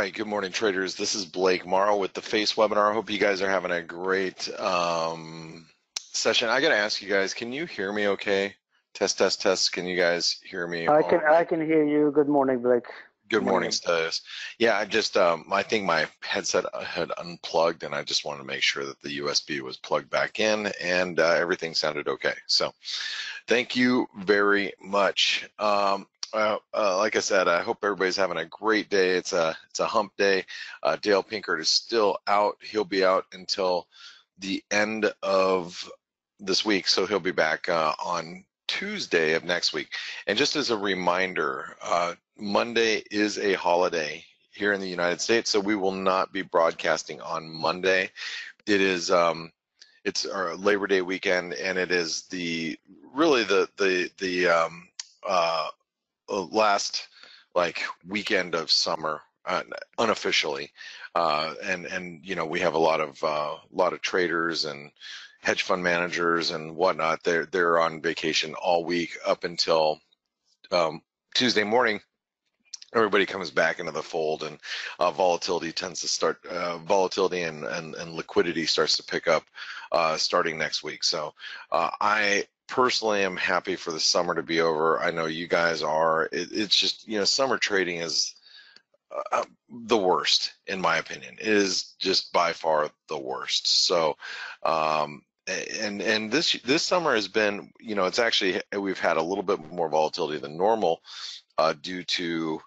right, good morning, traders. This is Blake Morrow with the FACE webinar. I hope you guys are having a great session. I got to ask you guys, can you hear me okay? Test, test, test. Can you guys hear me? I can hear you. Good morning, Blake. Good morning, Stas. Yeah, I just I think my headset had unplugged, and I just wanted to make sure that the USB was plugged back in, and everything sounded okay. So, thank you very much. Like I said, I hope everybody's having a great day. It's a hump day. Dale Pinkert is still out. He'll be out until the end of this week, so he'll be back on Tuesday of next week. And just as a reminder, Monday is a holiday here in the United States, so we will not be broadcasting on Monday. It is it's our Labor Day weekend, and it is the last weekend of summer unofficially, and you know, we have a lot of traders and hedge fund managers and whatnot. They're on vacation all week up until Tuesday morning. Everybody comes back into the fold, and volatility tends to start. Volatility and liquidity starts to pick up starting next week. So I personally am happy for the summer to be over. I know you guys are. It's just, you know, summer trading is the worst, in my opinion. It is just by far the worst. So and this summer has been, you know, it's actually, we've had a little bit more volatility than normal due to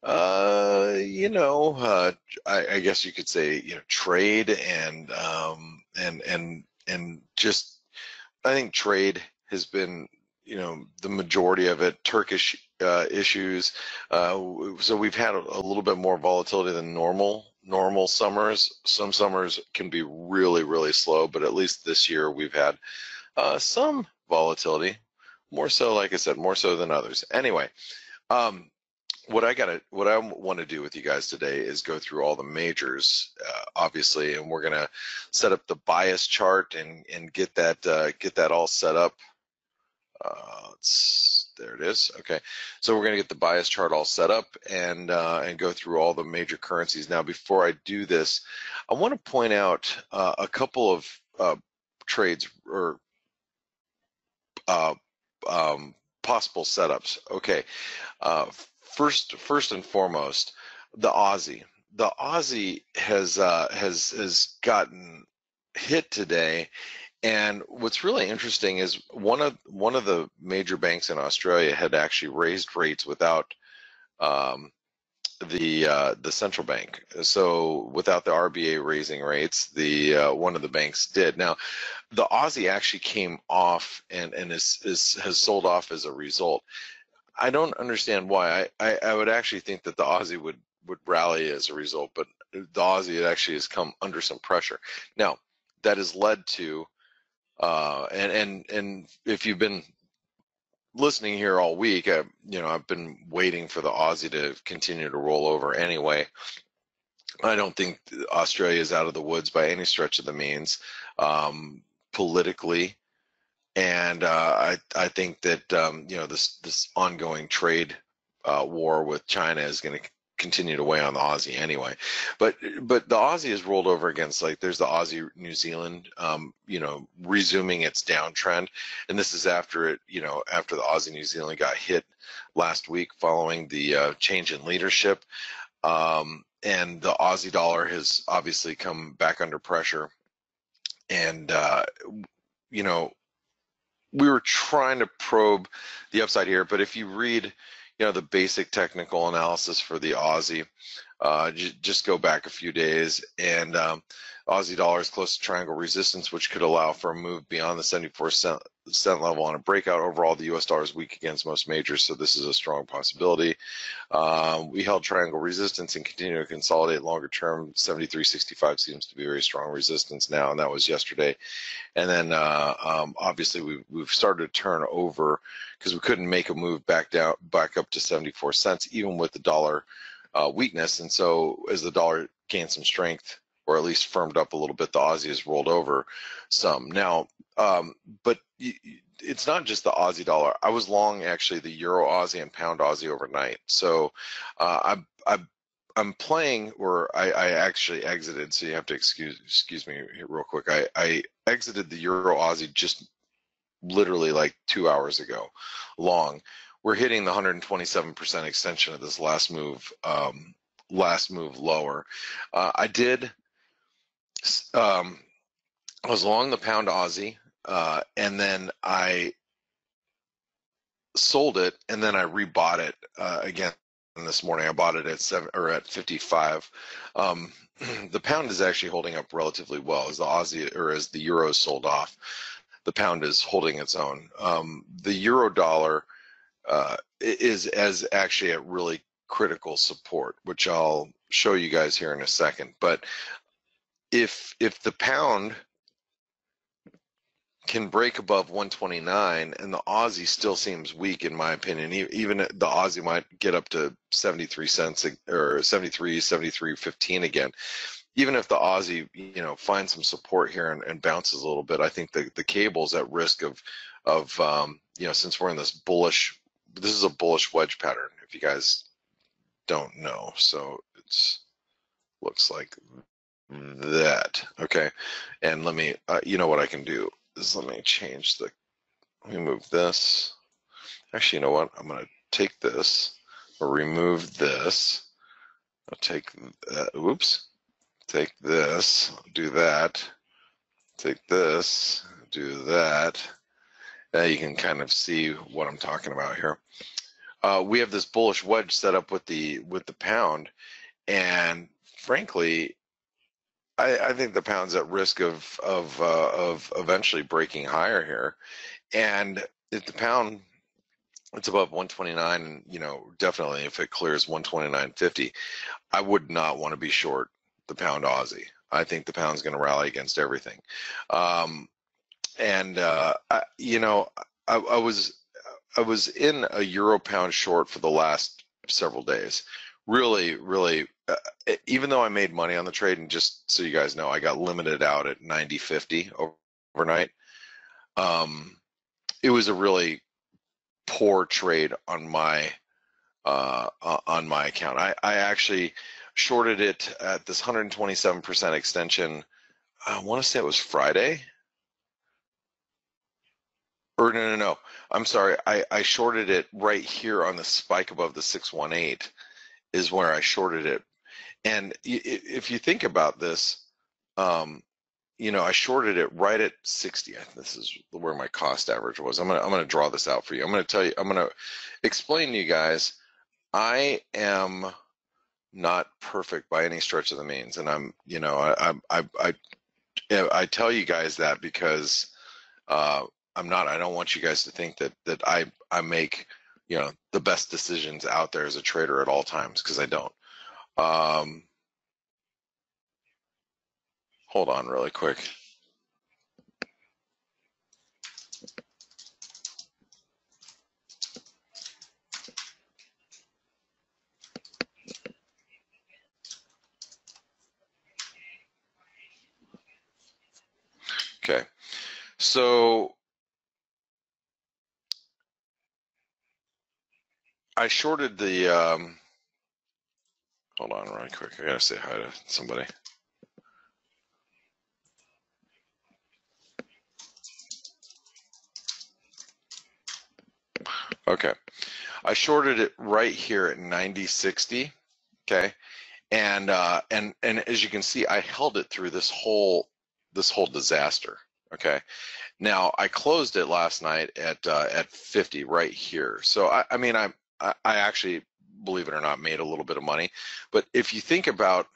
you know, I guess you could say, you know, trade and just, I think trade has been, you know, the majority of it. Turkish issues. So we've had a little bit more volatility than normal summers. Some summers can be really slow, but at least this year we've had some volatility, more so, like I said, more so than others. Anyway, what I want to do with you guys today is go through all the majors, obviously, and we're gonna set up the bias chart and get that all set up. There it is. Okay, so we're gonna get the bias chart all set up and go through all the major currencies. Now, before I do this, I want to point out a couple of trades or possible setups. Okay. First and foremost, the Aussie. The Aussie has gotten hit today, and what's really interesting is one of the major banks in Australia had actually raised rates without the central bank. So without the RBA raising rates, the one of the banks did. Now, the Aussie actually came off and has sold off as a result. I don't understand why. I would actually think that the Aussie would rally as a result, but the Aussie actually has come under some pressure. Now, that has led to and if you've been listening here all week, you know, I've been waiting for the Aussie to continue to roll over anyway. I don't think Australia is out of the woods by any stretch of the means, politically. And I think that you know, this ongoing trade war with China is going to continue to weigh on the Aussie anyway. But the Aussie has rolled over against, like, there's the Aussie New Zealand, you know, resuming its downtrend, and this is after it, you know, after the Aussie New Zealand got hit last week following the change in leadership, and the Aussie dollar has obviously come back under pressure, and you know, we were trying to probe the upside here, but if you read, you know, the basic technical analysis for the Aussie, just go back a few days, and Aussie dollar is close to triangle resistance, which could allow for a move beyond the 74-cent level on a breakout. Overall, the US dollar is weak against most majors, so this is a strong possibility. We held triangle resistance and continue to consolidate longer term. 73.65 seems to be very strong resistance now, and that was yesterday. And then obviously we've started to turn over because we couldn't make a move back up to 74 cents, even with the dollar weakness. And so as the dollar gained some strength, or at least firmed up a little bit, the Aussie has rolled over some. Now, but it's not just the Aussie dollar. I was long actually the Euro Aussie and Pound Aussie overnight. So I I'm playing, or I actually exited, so you have to excuse me here real quick. I exited the Euro Aussie just literally like 2 hours ago long. We're hitting the 127% extension of this last move lower. I was long the pound Aussie, and then I sold it, and then I rebought it again this morning. I bought it at 55. The pound is actually holding up relatively well as the Aussie, or as the euro sold off. The pound is holding its own. The euro dollar is actually at really critical support, which I'll show you guys here in a second. But if the pound can break above 129, and the Aussie still seems weak in my opinion. Even the Aussie might get up to 73 cents or 73.15 again. Even if the Aussie, finds some support here and bounces a little bit, I think the cable's at risk of since we're in this is a bullish wedge pattern, if you guys don't know. So looks like that. Okay, and let me, what I can do is let me move this. Actually, you know what? I'm going to take this or remove this. I'll take take this, do that, take this, do that. Now you can kind of see what I'm talking about here. We have this bullish wedge set up with the pound, and frankly, I think the pound's at risk of eventually breaking higher here. And if the pound, it's above 129, and definitely if it clears 129.50, I would not want to be short the pound Aussie. I think the pound's going to rally against everything. I was in a euro pound short for the last several days. Really, even though I made money on the trade, and just so you guys know, I got limited out at 90.50 overnight. It was a really poor trade on my account. I actually shorted it at this 127% extension. I want to say it was Friday. Or no. I'm sorry. I shorted it right here on the spike above the 618 is where I shorted it. And if you think about this, I shorted it right at 60. This is where my cost average was. I'm gonna draw this out for you. I'm gonna explain to you guys. I am not perfect by any stretch of the means, and I tell you guys that because I'm not. I don't want you guys to think that I make the best decisions out there as a trader at all times, because I don't. Hold on really quick. Okay, so I shorted the, hold on really quick. I gotta say hi to somebody. Okay, I shorted it right here at 90.60. Okay, and as you can see, I held it through this whole disaster. Okay, now I closed it last night at 50 right here. So I actually, believe it or not, made a little bit of money. But if you think about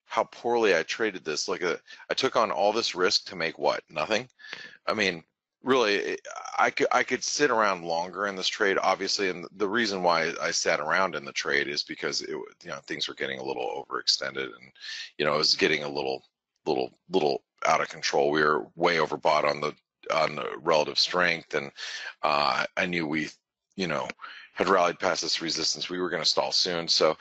how poorly I traded this, I took on all this risk to make what? Nothing. I mean, really, I could sit around longer in this trade, obviously, and the reason why I sat around in the trade is because things were getting a little overextended, and it was getting a little out of control. We were way overbought on the relative strength, and I knew we had rallied past this resistance. We were going to stall soon. So,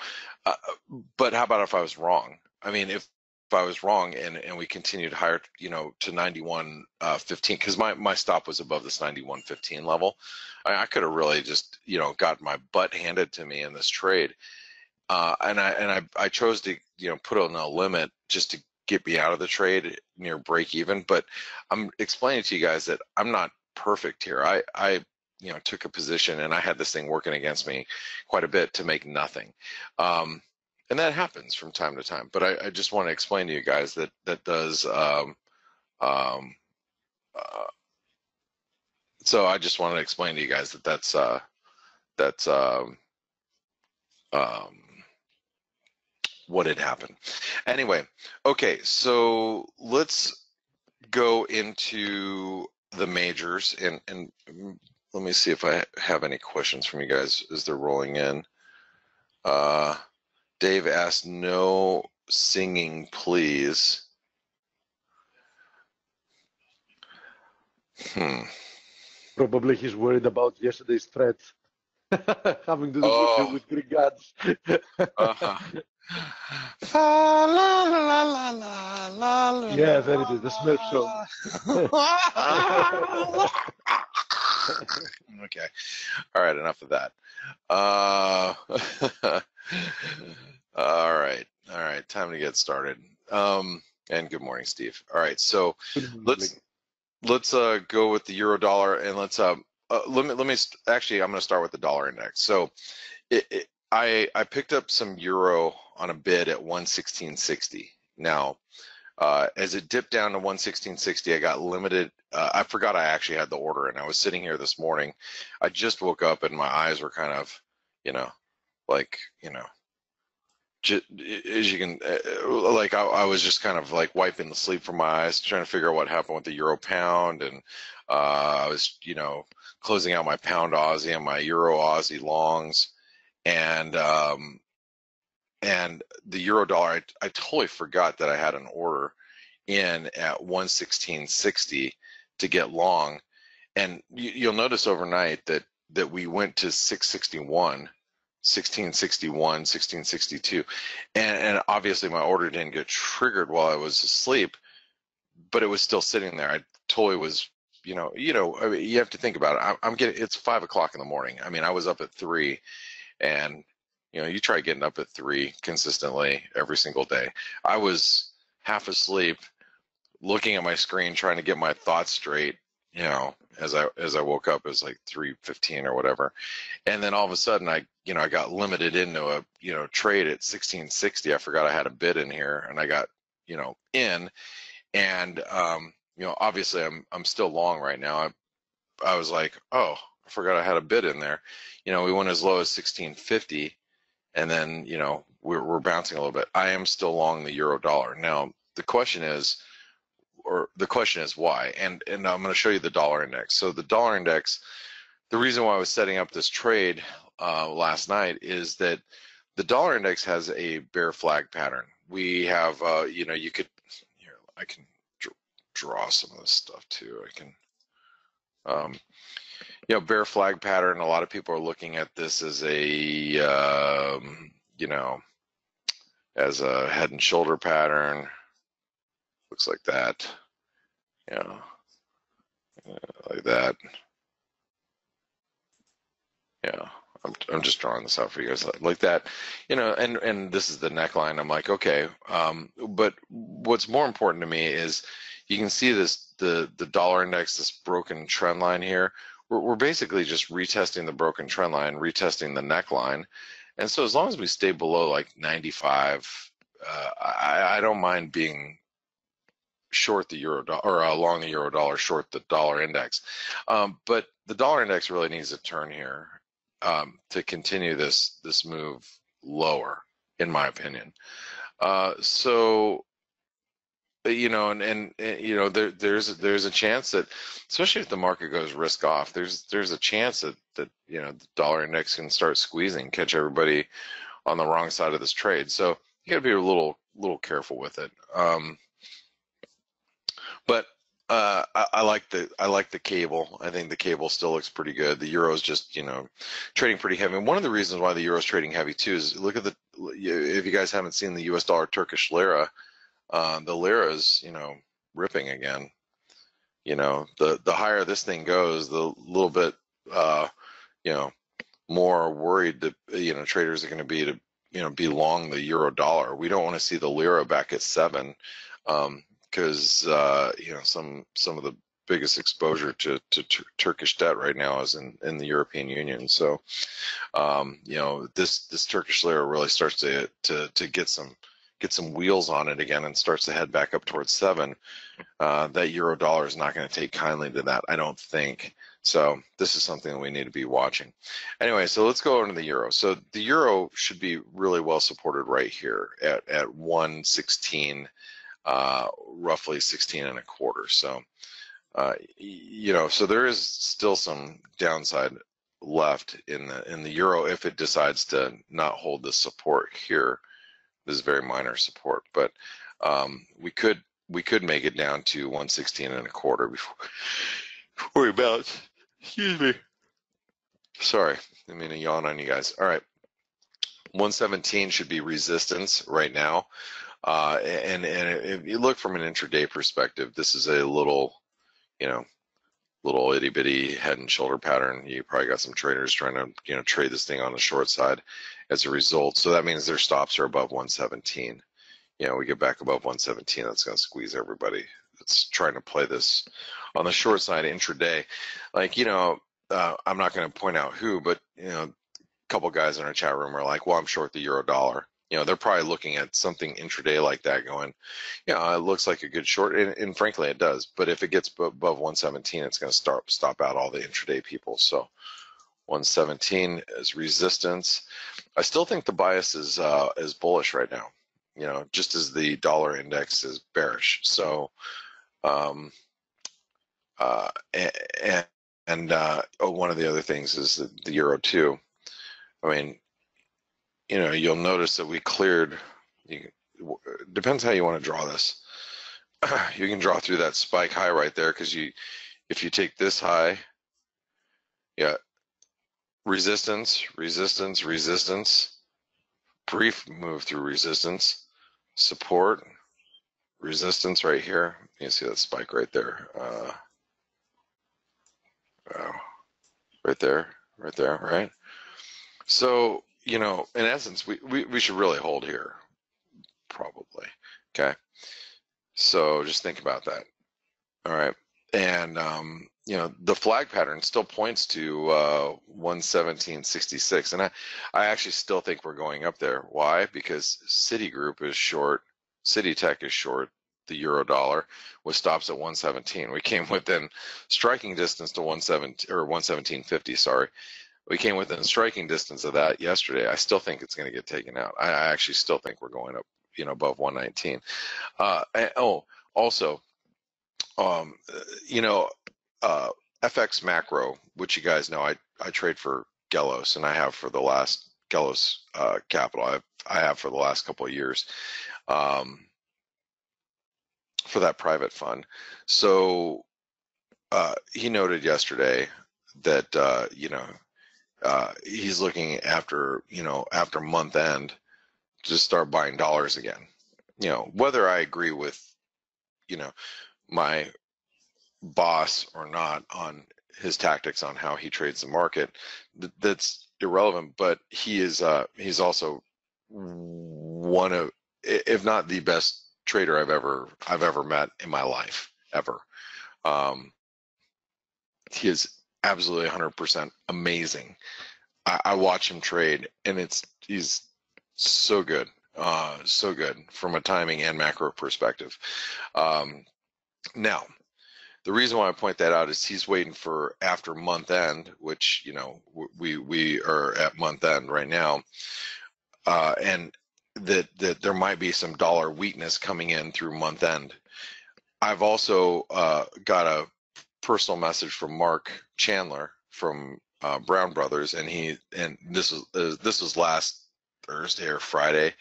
but how about if I was wrong? I mean, if I was wrong and we continued higher, to 91.15, because my stop was above this 91.15 level, I could have really just, got my butt handed to me in this trade. I chose to put on a limit just to get me out of the trade near break even. But I'm explaining to you guys that I'm not perfect here. I took a position and I had this thing working against me quite a bit to make nothing. And that happens from time to time. But I just want to explain to you guys that does. So I just want to explain to you guys that that's what had happened. Anyway, okay, so let's go into the majors and let me see if I have any questions from you guys as they're rolling in. Dave asked, no singing, please. Probably he's worried about yesterday's threat having to do with Greek gods. Yeah, there it is, the Smurf show. Okay, all right, enough of that. All right, time to get started. And good morning, Steve. All right, so let's go with the euro dollar, and let's let me actually, I'm going to start with the dollar index. So I picked up some euro on a bid at 116.60. Now, as it dipped down to 116.60, I got limited. I forgot I actually had the order, and I was sitting here this morning. I just woke up, and my eyes were kind of, as you can, like I was just kind of like wiping the sleep from my eyes, trying to figure out what happened with the euro pound, and I was, closing out my pound Aussie and my euro Aussie longs, and the euro dollar, I totally forgot that I had an order in at 116.60 to get long, and you'll notice overnight that we went to 661. 1661, 1662, and obviously my order didn't get triggered while I was asleep, but it was still sitting there. I totally was, I mean, you have to think about it. I'm getting, it's 5 o'clock in the morning. I mean, I was up at 3, and you try getting up at 3 consistently every single day. I was half asleep, looking at my screen, trying to get my thoughts straight. As I woke up, it was like 3:15 or whatever, and then all of a sudden I got limited into a trade at 16.60. I forgot I had a bid in here, and I got in, and obviously I'm still long right now. I was like, oh, I forgot I had a bid in there. We went as low as 16.50, and then we're bouncing a little bit. I am still long the euro dollar. Now the question is why, and I'm going to show you the dollar index. So the dollar index, the reason why I was setting up this trade last night is that the dollar index has a bear flag pattern. We have, you could, here, I can draw some of this stuff too. I can, bear flag pattern. A lot of people are looking at this as a, as a head and shoulder pattern. Looks like that, like that. Yeah, I'm just drawing this out for you guys like that, and this is the neckline. I'm like, okay, but what's more important to me is you can see this, the dollar index, this broken trend line here. We're basically just retesting the broken trend line, retesting the neckline, and so as long as we stay below like 95, I don't mind being short the euro dollar, or long the euro dollar, short the dollar index. But the dollar index really needs to turn here to continue this move lower, in my opinion. So there's a chance that, especially if the market goes risk off, there's a chance that the dollar index can start squeezing, catch everybody on the wrong side of this trade. So you got to be a little careful with it. But I like the cable. I think the cable still looks pretty good. The euro is just trading pretty heavy. And one of the reasons why the euro is trading heavy too is look at if you guys haven't seen the U.S. dollar Turkish lira, the lira is ripping again. The higher this thing goes, the little bit more worried that traders are going to be to be long the euro dollar. We don't want to see the lira back at 7, because some of the biggest exposure to Turkish debt right now is in the European Union. So this Turkish lira really starts to get some wheels on it again and starts to head back up towards 7. That euro dollar is not going to take kindly to that, I don't think. So this is something that we need to be watching. Anyway, so let's go into the euro. So the euro should be really well supported right here at 116, roughly 16 and a quarter. So so there is still some downside left in the euro if it decides to not hold the support here. This is very minor support, but we could make it down to 116 and a quarter before we bounce. Excuse me. Sorry, I mean to yawn on you guys. All right, 117 should be resistance right now, and if you look from an intraday perspective, this is a little itty bitty head and shoulder pattern. You probably got some traders trying to trade this thing on the short side as a result. So that means their stops are above 117. We get back above 117, that's going to squeeze everybody that's trying to play this on the short side intraday. Like, I'm not going to point out who, but a couple guys in our chat room are like, well, I'm short the euro dollar. They're probably looking at something intraday like that going, it looks like a good short, and frankly it does, but if it gets above 117, it's going to stop out all the intraday people. So 117 is resistance. I still think the bias is bullish right now, just as the dollar index is bearish. So one of the other things is the euro too. I mean, you'll notice that we cleared, depends how you want to draw this. You can draw through that spike high right there, because if you take this high, resistance, resistance, resistance, brief move through resistance, support, resistance right here. You can see that spike right there. Right there, right? So, in essence, we should really hold here, probably, okay? So just think about that, all right? And, the flag pattern still points to 117.66, and I actually still think we're going up there. Why? Because Citigroup is short, Cititech is short the euro dollar with stops at 117. We came within striking distance to 117.50, sorry. We came within striking distance of that yesterday. I still think it's going to get taken out. I actually still think we're going up, above 119. Also, FX macro, which you guys know, I trade for Gelos, and I have for the last Gelos Capital. I have for the last couple of years for that private fund. So he noted yesterday that he's looking after after month end to start buying dollars again. Whether I agree with my boss or not on his tactics on how he trades the market, that's irrelevant. But he's also one of, if not the best trader I've ever met in my life ever. He is absolutely 100% amazing. I watch him trade, and he's so good from a timing and macro perspective. Now, the reason why I point that out is he's waiting for after month end, which we are at month end right now, and that there might be some dollar weakness coming in through month end. I've also got a personal message from Mark Chandler from Brown Brothers, and this was last Thursday or Friday.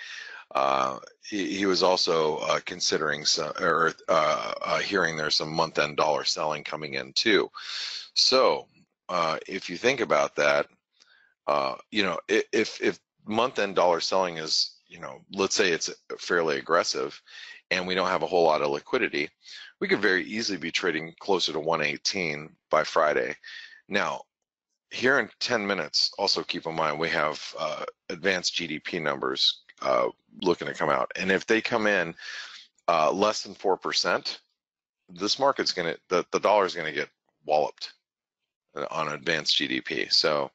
He was also considering hearing there's some month-end dollar selling coming in too. So if you think about that, if month-end dollar selling is, let's say it's fairly aggressive, and we don't have a whole lot of liquidity, we could very easily be trading closer to 118 by Friday. Now, here in 10 minutes, also keep in mind we have advanced GDP numbers looking to come out, and if they come in less than 4%, this market's gonna, the dollar's gonna get walloped on advanced GDP. So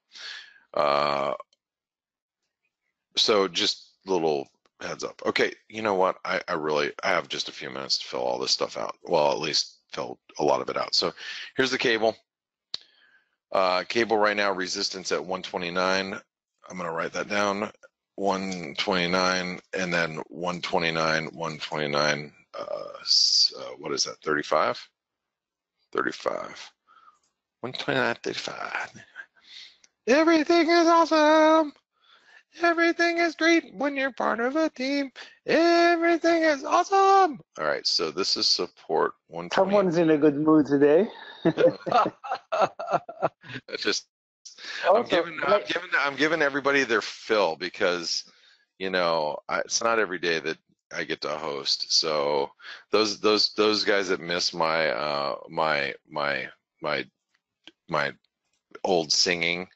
so just little heads up. Okay, you know what? I have just a few minutes to fill all this stuff out. Well, at least fill a lot of it out. So here's the cable. Cable right now, resistance at 129. I'm going to write that down. 129, and then 129, 129. What is that? 35? 35. 129, 35. Everything is awesome. Everything is great when you're part of a team. Everything is awesome. All right, so this is support 120. Someone's in a good mood today. Just Also, I'm giving everybody their fill, because you know it's not every day that I get to host. So those guys that miss my my old singing,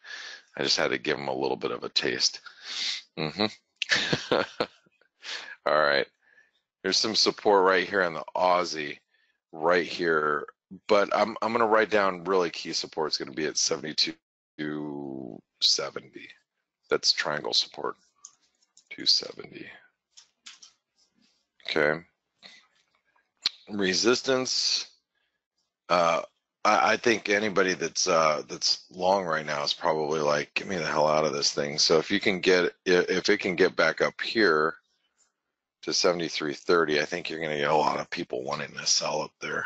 I just had to give them a little bit of a taste. All right, there's some support right here on the Aussie, right here. But I'm going to write down really key support. It's going to be at 72.70. That's triangle support. 270. Okay. Resistance. I think anybody that's long right now is probably like, get me the hell out of this thing. So if you can get, if it can get back up here to 73.30, I think you're going to get a lot of people wanting to sell up there.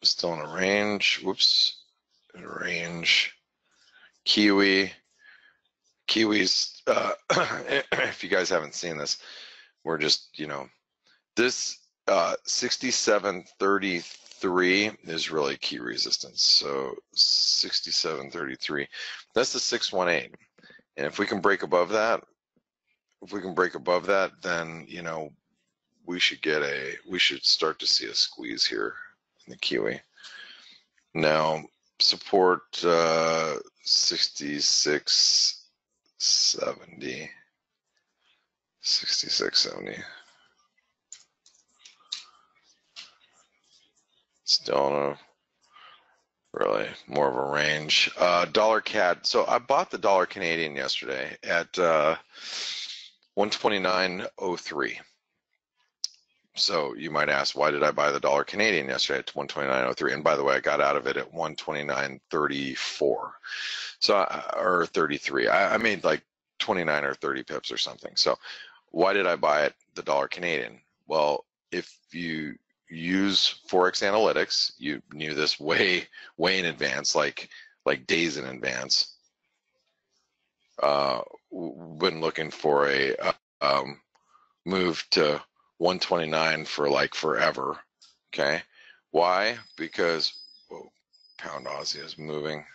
Still in a range. Whoops. In a range. Kiwi's. If you guys haven't seen this, we're just, you know, this 67.33 is really key resistance. So 67.33. That's the 618. And if we can break above that, then you know we should start to see a squeeze here in the Kiwi. Now support 66.70. 66.70. Still in a really more of a range. Dollar CAD. So I bought the dollar Canadian yesterday at 129.03. So you might ask, why did I buy the dollar Canadian yesterday at 129.03? And by the way, I got out of it at 129.34. So or 33. I made like 29 or 30 pips or something. So why did I buy it, the dollar Canadian? Well, if you use ForexAnalytix, you knew this way in advance, like days in advance. Been looking for a move to 129 for like forever. Okay, why? Because whoa, pound Aussie is moving.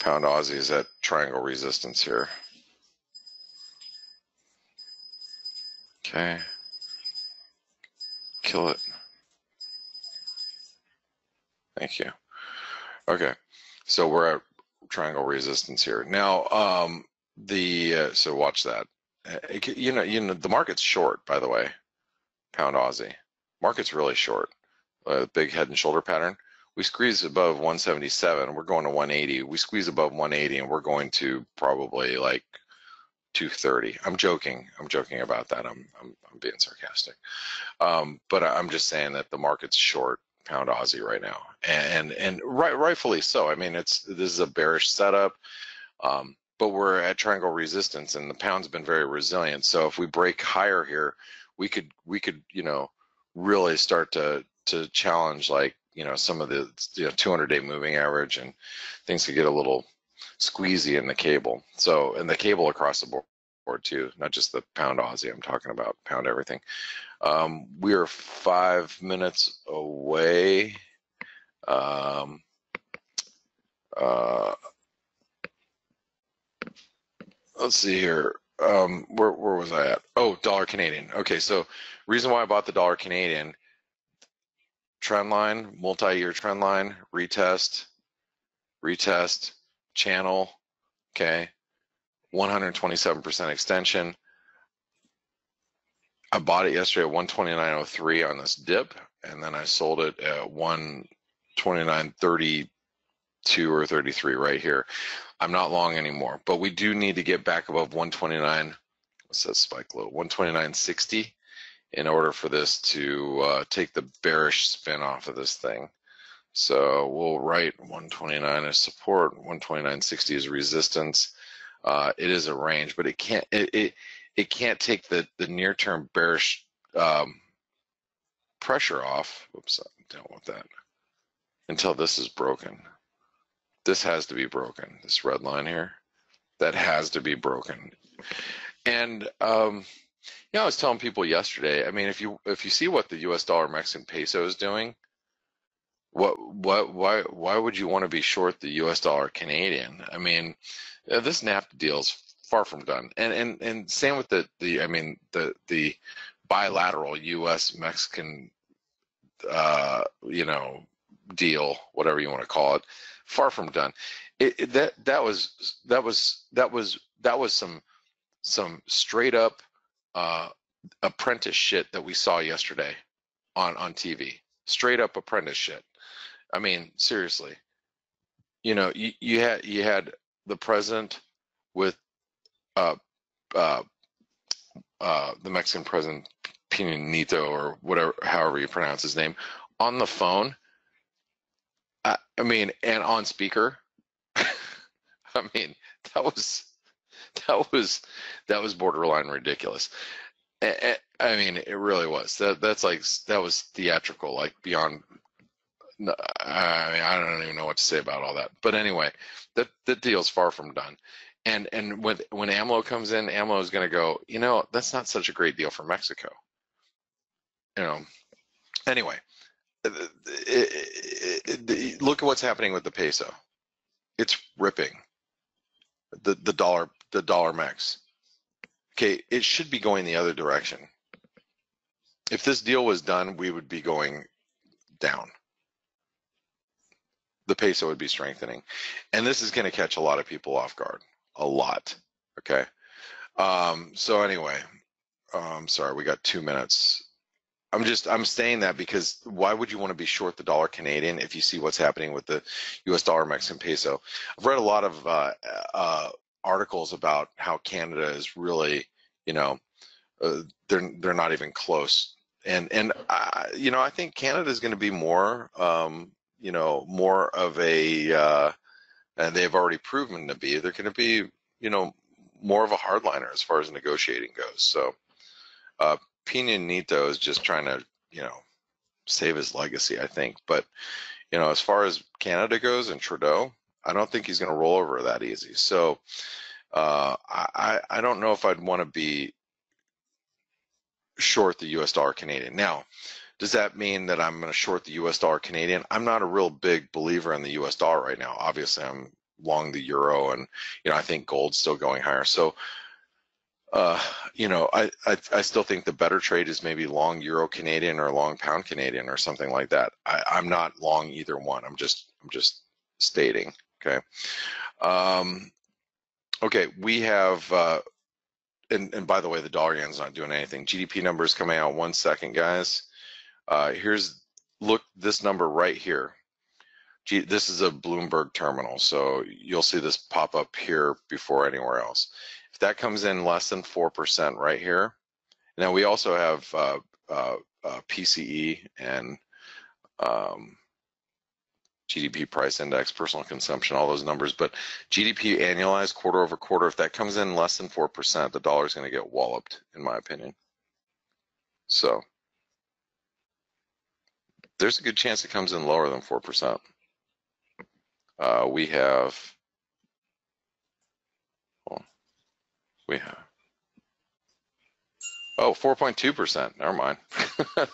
Pound Aussie is at triangle resistance here. Okay, kill it. Thank you. Okay, so we're at triangle resistance here now. So watch that. You know the market's short, by the way. Pound Aussie market's really short. Big head and shoulder pattern. We squeeze above 177. We're going to 180. We squeeze above 180, and we're going to probably like 230. I'm joking about that. I'm being sarcastic. But I'm just saying that the market's short pound Aussie right now, and rightfully so. I mean, this is a bearish setup, but we're at triangle resistance, and the pound's been very resilient. So if we break higher here, we could you know really start to challenge, like, you know, some of the 200-day moving average, and things could get a little squeezy in the cable. So, and the cable across the board too, not just the pound Aussie. I'm talking about pound everything. We are 5 minutes away. Let's see here. where was I at? Oh, dollar Canadian. Okay, so reason why I bought the dollar Canadian, trend line, multi-year trend line, retest, channel, okay, 127% extension. I bought it yesterday at 129.03 on this dip, and then I sold it at 129.32 or 33 right here. I'm not long anymore, but we do need to get back above 129. What's that spike low? 129.60 in order for this to take the bearish spin off of this thing. So we'll write 129 as support, 129.60 as resistance. It is a range, but it can't can't take the near term bearish pressure off. Oops, I dealt with that until this is broken. This has to be broken. This red line here, that has to be broken. And you know, I was telling people yesterday. I mean, if you see what the U.S. dollar Mexican peso is doing, why would you want to be short the U.S. dollar Canadian? I mean, this NAFTA deal is far from done, and same with the bilateral U.S. Mexican you know, deal, whatever you want to call it, far from done. That was some straight up apprentice shit that we saw yesterday on TV. Straight up apprentice shit. I mean, seriously. You know, you had the president with the Mexican president Peña Nieto, or whatever, however you pronounce his name, on the phone. I mean, and on speaker. I mean, that was borderline ridiculous. I mean, it really was. That was theatrical, like beyond. I mean, I don't even know what to say about all that. But anyway, that deal's far from done. And when AMLO comes in, AMLO is going to go, you know, that's not such a great deal for Mexico. You know. Anyway, look at what's happening with the peso. It's ripping. The dollar mex. Okay, it should be going the other direction. If this deal was done, we would be going down. The peso would be strengthening, and this is going to catch a lot of people off guard. A lot. Okay. So anyway, I'm sorry, we got 2 minutes. I'm saying that because why would you want to be short the dollar Canadian if you see what's happening with the U.S. dollar Mexican peso? I've read a lot of articles about how Canada is really, you know, they're not even close, and you know, I think Canada is going to be more, you know, more of a, and they've already proven to be, they're going to be, you know, more of a hardliner as far as negotiating goes. So Peña Nieto is just trying to, you know, save his legacy, I think. But, you know, as far as Canada goes and Trudeau, I don't think he's going to roll over that easy. So I don't know if I'd want to be short the U.S. dollar Canadian. Now, does that mean that I'm going to short the U.S. dollar Canadian? I'm not a real big believer in the U.S. dollar right now. Obviously, I'm long the euro, and, you know, I think gold's still going higher. So, you know, I still think the better trade is maybe long euro Canadian or long pound Canadian or something like that. I'm not long either one. I'm just stating. Okay. Okay, we have. And by the way, the dollar yen's not doing anything. GDP numbers coming out 1 second, guys. Look, this number right here. This is a Bloomberg terminal, so you'll see this pop up here before anywhere else. If that comes in less than 4% right here, now we also have PCE and GDP price index, personal consumption, all those numbers, but GDP annualized quarter over quarter, if that comes in less than 4%, the dollar is going to get walloped, in my opinion. So there's a good chance it comes in lower than 4%. We have 4.2%. Never mind.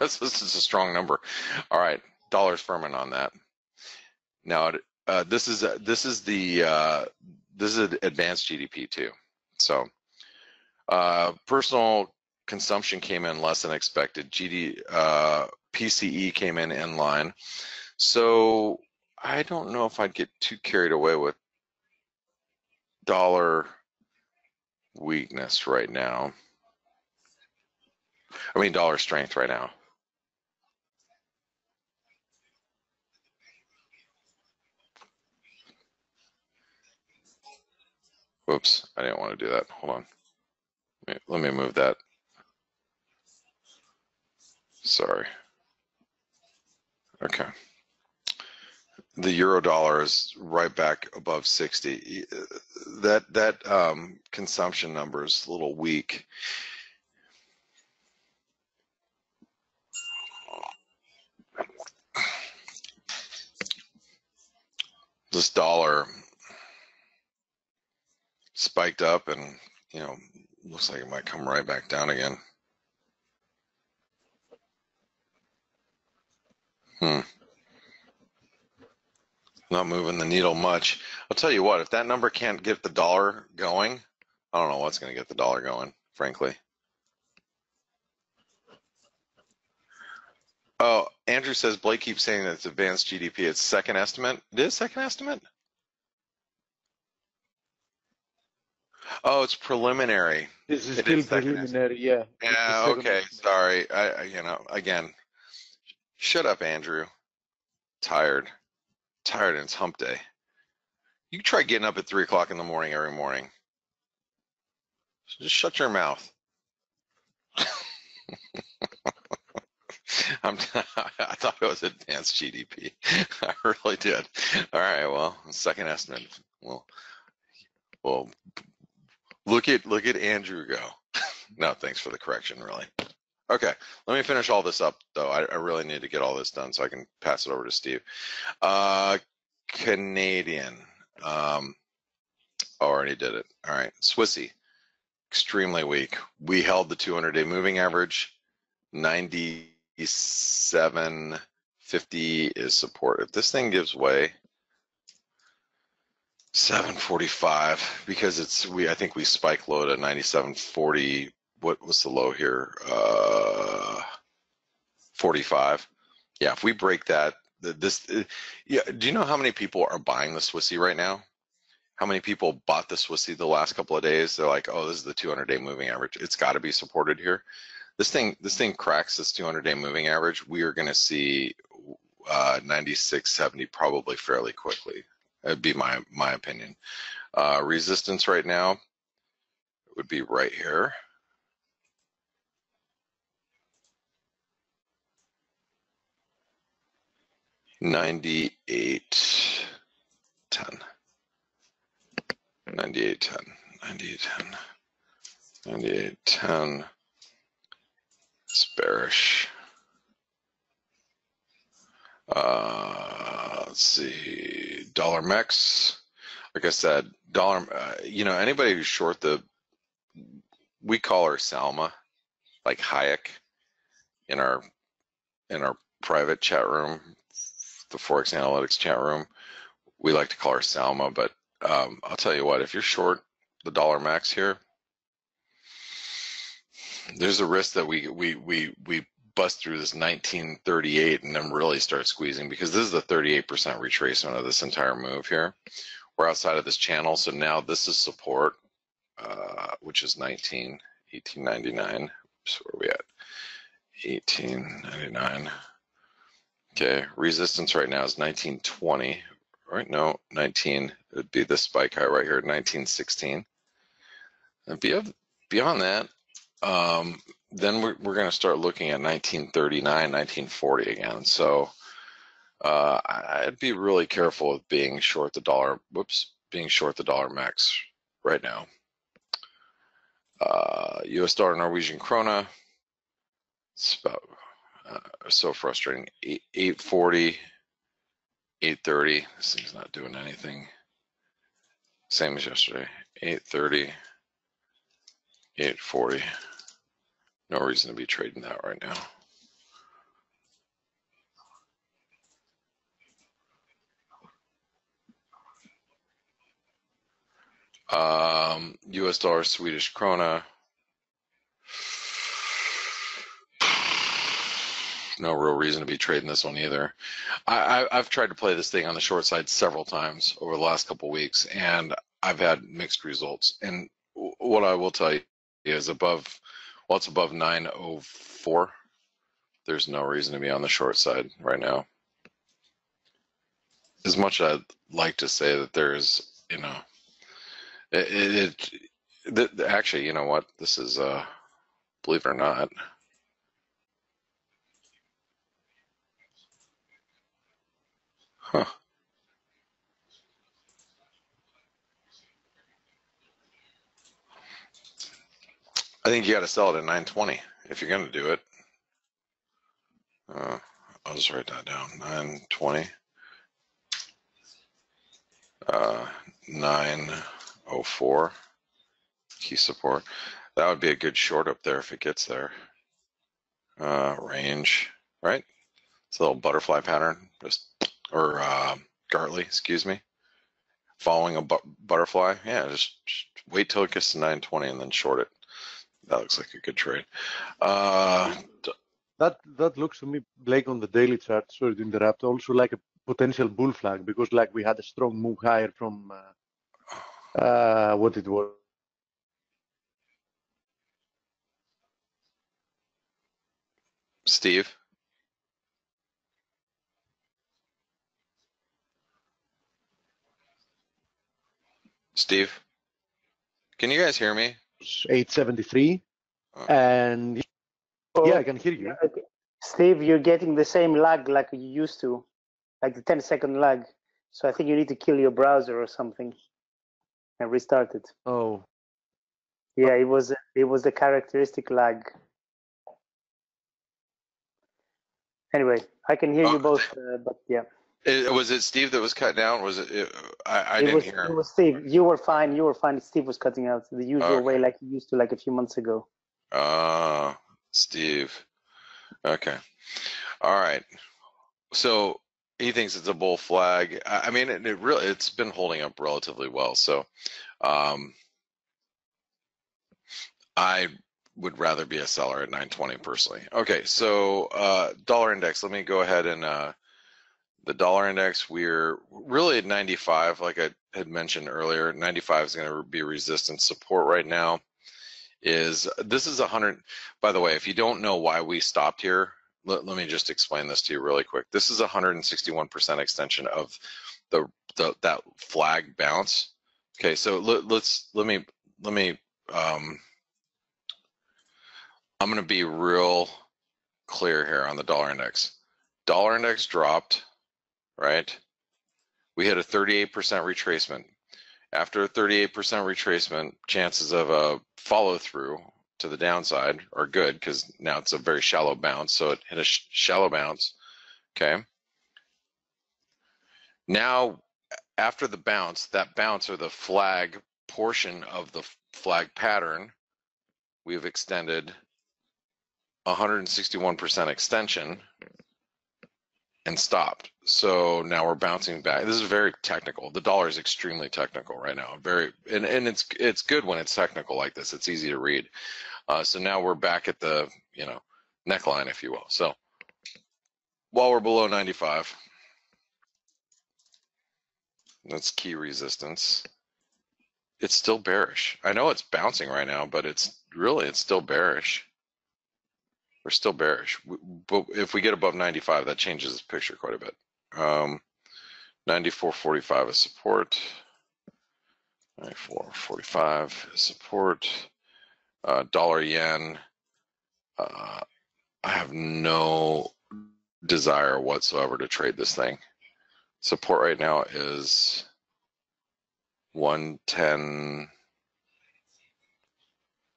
This is a strong number. All right, dollar's firming on that. Now, this is advanced GDP too. So Personal consumption came in less than expected. PCE came in line. So I don't know if I'd get too carried away with dollar weakness right now. I mean dollar strength right now. Whoops, I didn't want to do that. Hold on. Let me move that. Sorry. Okay. The euro dollar is right back above 60. That consumption number is a little weak. This dollar spiked up and, you know, looks like it might come right back down again. Not moving the needle much. I'll tell you what, if that number can't get the dollar going, I don't know what's going to get the dollar going, frankly. Oh, Andrew says Blake keeps saying that it's advanced GDP. It's second estimate. It is second estimate? Oh, it's preliminary. This is still preliminary, yeah. Yeah, okay, sorry. You know, again, shut up, Andrew. Tired and it's hump day. You can try getting up at 3 o'clock in the morning every morning. So just shut your mouth. I thought it was advanced GDP. I really did. All right, well, second estimate. Well, look at Andrew go. No, thanks for the correction, really. Okay, let me finish all this up, though. I really need to get all this done so I can pass it over to Steve. Canadian. Already did it. All right, Swissy, extremely weak. We held the 200-day moving average. 97.50 is support. If this thing gives way, 745, because I think we spike low to 97.40. What was the low here? 45. Yeah, if we break that, yeah. Do you know how many people are buying the Swissy right now? How many people bought the Swissy the last couple of days? They're like, oh, this is the 200-day moving average. It's got to be supported here. This thing cracks this 200-day moving average. We are going to see 96.70 probably fairly quickly. That'd be my opinion. Resistance right now would be right here. $98.10. 98.10. It's bearish. Let's see, dollar mex. Like I said, dollar. You know, anybody who's short we call her Salma, like Hayek, in our private chat room, the ForexAnalytix chat room. We like to call her Salma, but I'll tell you what, if you're short the dollar max here, there's a risk that we bust through this 1938 and then really start squeezing, because this is the 38% retracement of this entire move here. We're outside of this channel, so now this is support, which is 18.99. So where are we at? 18.99. Okay, resistance right now is 19.20. Right, no, 19. It'd be this spike high right here, 19.16. And beyond that, then we're going to start looking at 1939, 1940 again. So I'd be really careful with being short the dollar. Being short the dollar max right now. U.S. dollar, Norwegian krona. It's about so frustrating. 840, 830. This thing's not doing anything. Same as yesterday. 830, 840. No reason to be trading that right now. U.S. dollar, Swedish krona. no real reason to be trading this one either. I've tried to play this thing on the short side several times over the last couple of weeks, and I've had mixed results. And what I will tell you is well, it's above 904. There's no reason to be on the short side right now. As much as I'd like to say that there's, you know, actually, you know what? This is, believe it or not, huh. I think you got to sell it at 920 if you're going to do it. I'll just write that down. 920. 904 key support. That would be a good short up there if it gets there. Range, right? It's a little butterfly pattern, or Gartley, excuse me. Following a butterfly. Yeah, just wait till it gets to 920 and then short it. That looks like a good trade. That looks to me, Blake, on the daily chart, sorry to interrupt, also like a potential bull flag, because like we had a strong move higher from what it was. Steve? Steve? Can you guys hear me? 873, and yeah, I can hear you. Steve, you're getting the same lag like you used to, like the 10-second lag. So I think you need to kill your browser or something and restart it. Oh. Yeah, it was the characteristic lag. Anyway, I can hear you both, but yeah. Was it Steve that was cut down? Was it? I didn't hear him. It was Steve. You were fine. You were fine. Steve was cutting out the usual way, like he used to, like a few months ago. Steve. Okay. All right. So he thinks it's a bull flag. I mean, it's been holding up relatively well. So, I would rather be a seller at 920 personally. Okay. So, dollar index. Let me go ahead and the dollar index, we're really at 95, like I had mentioned earlier. 95 is going to be resistance. Support right now this is 100. By the way, if you don't know why we stopped here, let me just explain this to you really quick. This is 161% extension of that flag bounce. Okay, so let me I'm going to be real clear here on the dollar index. Dollar index dropped, right? We hit a 38% retracement. After a 38% retracement, chances of a follow through to the downside are good because now it's a very shallow bounce. So it hit a shallow bounce. Okay. Now, after the bounce, that bounce or the flag portion of the flag pattern, we've extended 161% extension and stopped. So now we're bouncing back. This is very technical. The dollar is extremely technical right now. And it's good when it's technical like this. It's easy to read. So now we're back at the neckline, if you will. So while we're below 95, that's key resistance. It's still bearish. I know it's bouncing right now, but it's still bearish. We're still bearish, but if we get above 95, that changes the picture quite a bit. 94.45 is support. 94.45 is support. Dollar yen. I have no desire whatsoever to trade this thing. Support right now is 110.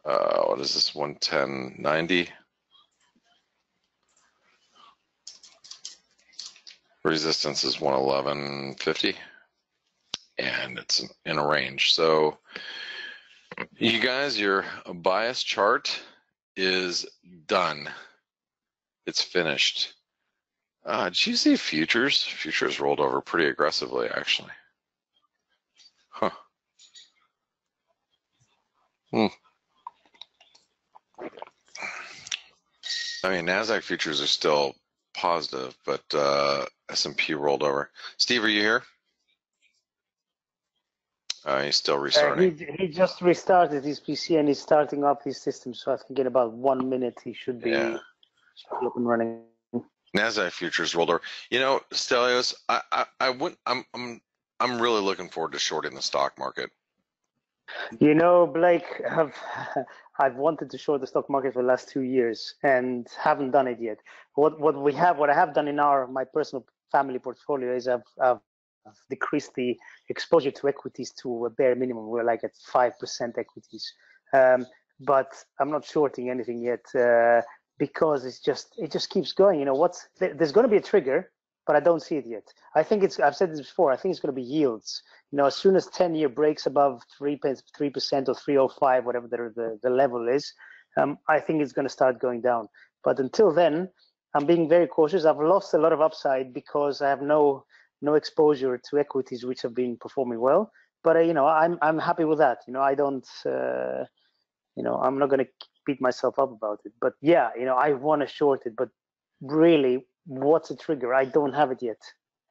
What is this? 110.90. Resistance is 111.50, and it's in a range. So you guys, your bias chart is done. It's finished. Did you see futures? Futures rolled over pretty aggressively, actually. Huh. I mean, NASDAQ futures are still positive, but S&P rolled over. Steve, are you here? He's still restarting. He just restarted his PC and he's starting up his system, so I think in about 1 minute he should be up and running. NASDAQ futures rolled over. You know, Stelios, I'm really looking forward to shorting the stock market. You know, Blake, I've wanted to short the stock market for the last 2 years and haven't done it yet. What I have done in my personal family portfolio is I've decreased the exposure to equities to a bare minimum. We're like at 5% equities, but I'm not shorting anything yet because it just keeps going. You know, there's going to be a trigger, but I don't see it yet. I think I've said this before. I think it's going to be yields. You know, as soon as 10-year breaks above 3% or 305, whatever the level is, I think it's going to start going down. But until then, I'm being very cautious. I've lost a lot of upside because I have no exposure to equities which have been performing well. But you know, I'm happy with that. You know, I don't. You know, I'm not going to beat myself up about it. But yeah, you know, I want to short it, but really, what's a trigger? I don't have it yet.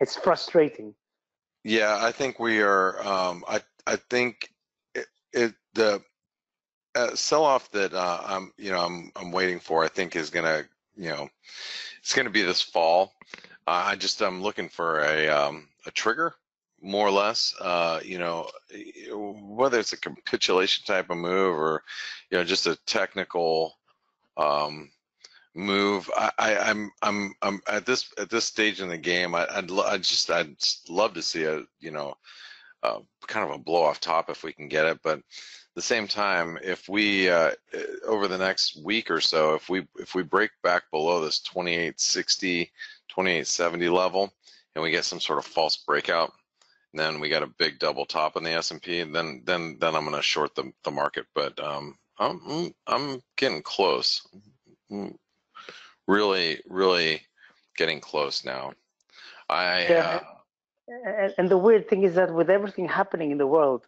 It's frustrating. Yeah, I think we are. I think the sell-off that I'm waiting for, I think is gonna, it's gonna be this fall. I'm looking for a trigger, more or less. Whether it's a capitulation type of move or just a technical move. I'm at this stage in the game. I'd love to see a kind of a blow off top if we can get it, but at the same time, if we over the next week or so, if we break back below this 2860, 2870 level, and we get some sort of false breakout, and then we got a big double top on the S&P, and then I'm going to short the market. But I'm getting close. Really getting close now. And the weird thing is that with everything happening in the world,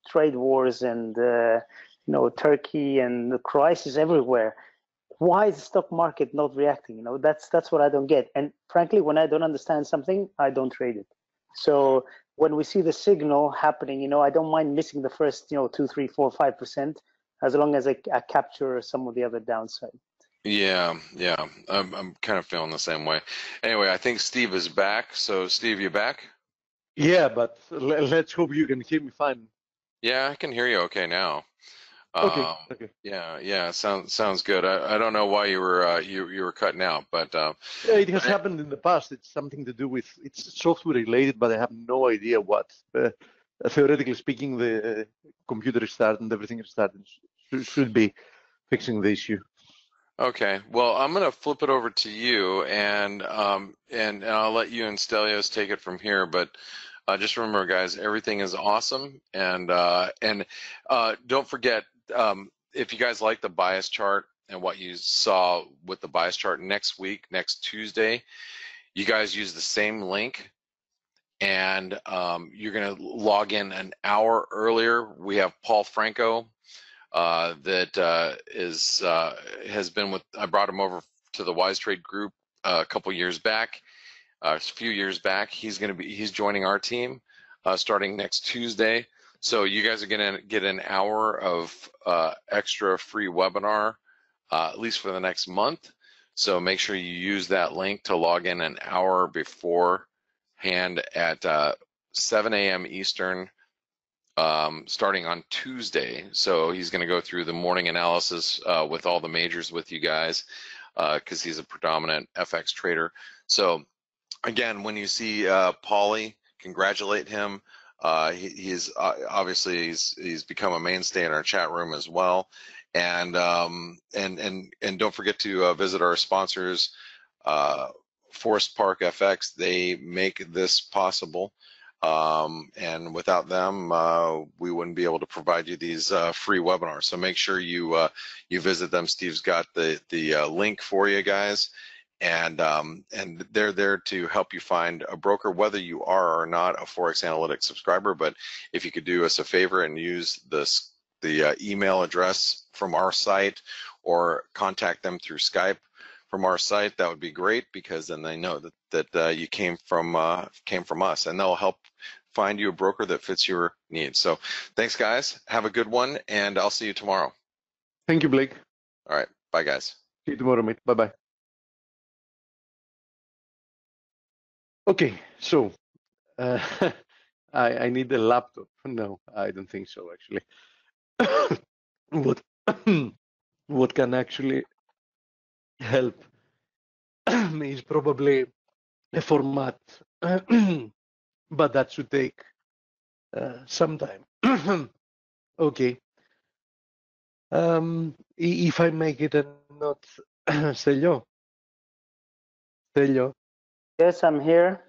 trade wars and Turkey and the crisis everywhere, why is the stock market not reacting? That's what I don't get. And frankly, when I don't understand something, I don't trade it. So when we see the signal happening, I don't mind missing the first 2, 3, 4, 5%, as long as I capture some of the other downside. Yeah, I'm kind of feeling the same way. Anyway, I think Steve is back. So Steve, you back? Yeah, but let's hope you can hear me fine. Yeah, I can hear you okay now. Okay. Yeah, sounds good. I don't know why you were cutting out, but yeah, it has happened in the past. It's something to do with, it's software related, but I have no idea what. Theoretically speaking, the computer is starting, everything is starting. Should be fixing the issue. Okay, well, I'm going to flip it over to you, and I'll let you and Stelios take it from here. But just remember, guys, everything is awesome, and don't forget, if you guys like the bias chart and what you saw with the bias chart next week, next Tuesday, you guys use the same link, and you're going to log in an hour earlier. We have Paul Franco. That has been with. I brought him over to the Wise Trade Group a few years back. He's joining our team starting next Tuesday. So you guys are gonna get an hour of extra free webinar, at least for the next month. So make sure you use that link to log in an hour beforehand at 7 a.m. Eastern. Starting on Tuesday. So he's going to go through the morning analysis with all the majors with you guys because he's a predominant FX trader. So again, when you see Paulie, congratulate him. He's obviously he's become a mainstay in our chat room as well. And don't forget to visit our sponsors, Forest Park FX. They make this possible. And without them, we wouldn't be able to provide you these free webinars. So make sure you visit them. Steve's got the link for you guys, and they're there to help you find a broker, whether you are or not a ForexAnalytix subscriber. But if you could do us a favor and use the email address from our site or contact them through Skype our site, that would be great, because then they know that you came from us, and they'll help find you a broker that fits your needs. So thanks, guys. Have a good one, and I'll see you tomorrow. Thank you, Blake. All right. Bye, guys. See you tomorrow, mate. Bye-bye. Okay, so I need a laptop. No, I don't think so, actually. What what can actually help is probably a format, but that should take some time. Okay. If I make it a note, Stelio? Yes, I'm here.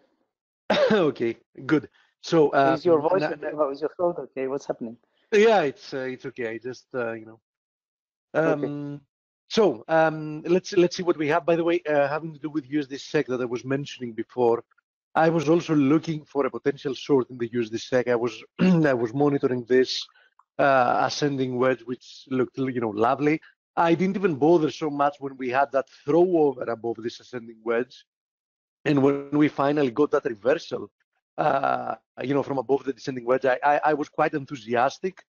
Okay, good. So is your voice? Is your throat okay? What's happening? Yeah, it's okay. I just Okay. So let's see what we have. By the way, having to do with USD SEC that I was mentioning before, I was also looking for a potential short in the USD SEC. I was I was monitoring this ascending wedge, which looked lovely. I didn't even bother so much when we had that throw over above this ascending wedge, and when we finally got that reversal, from above the descending wedge, I was quite enthusiastic.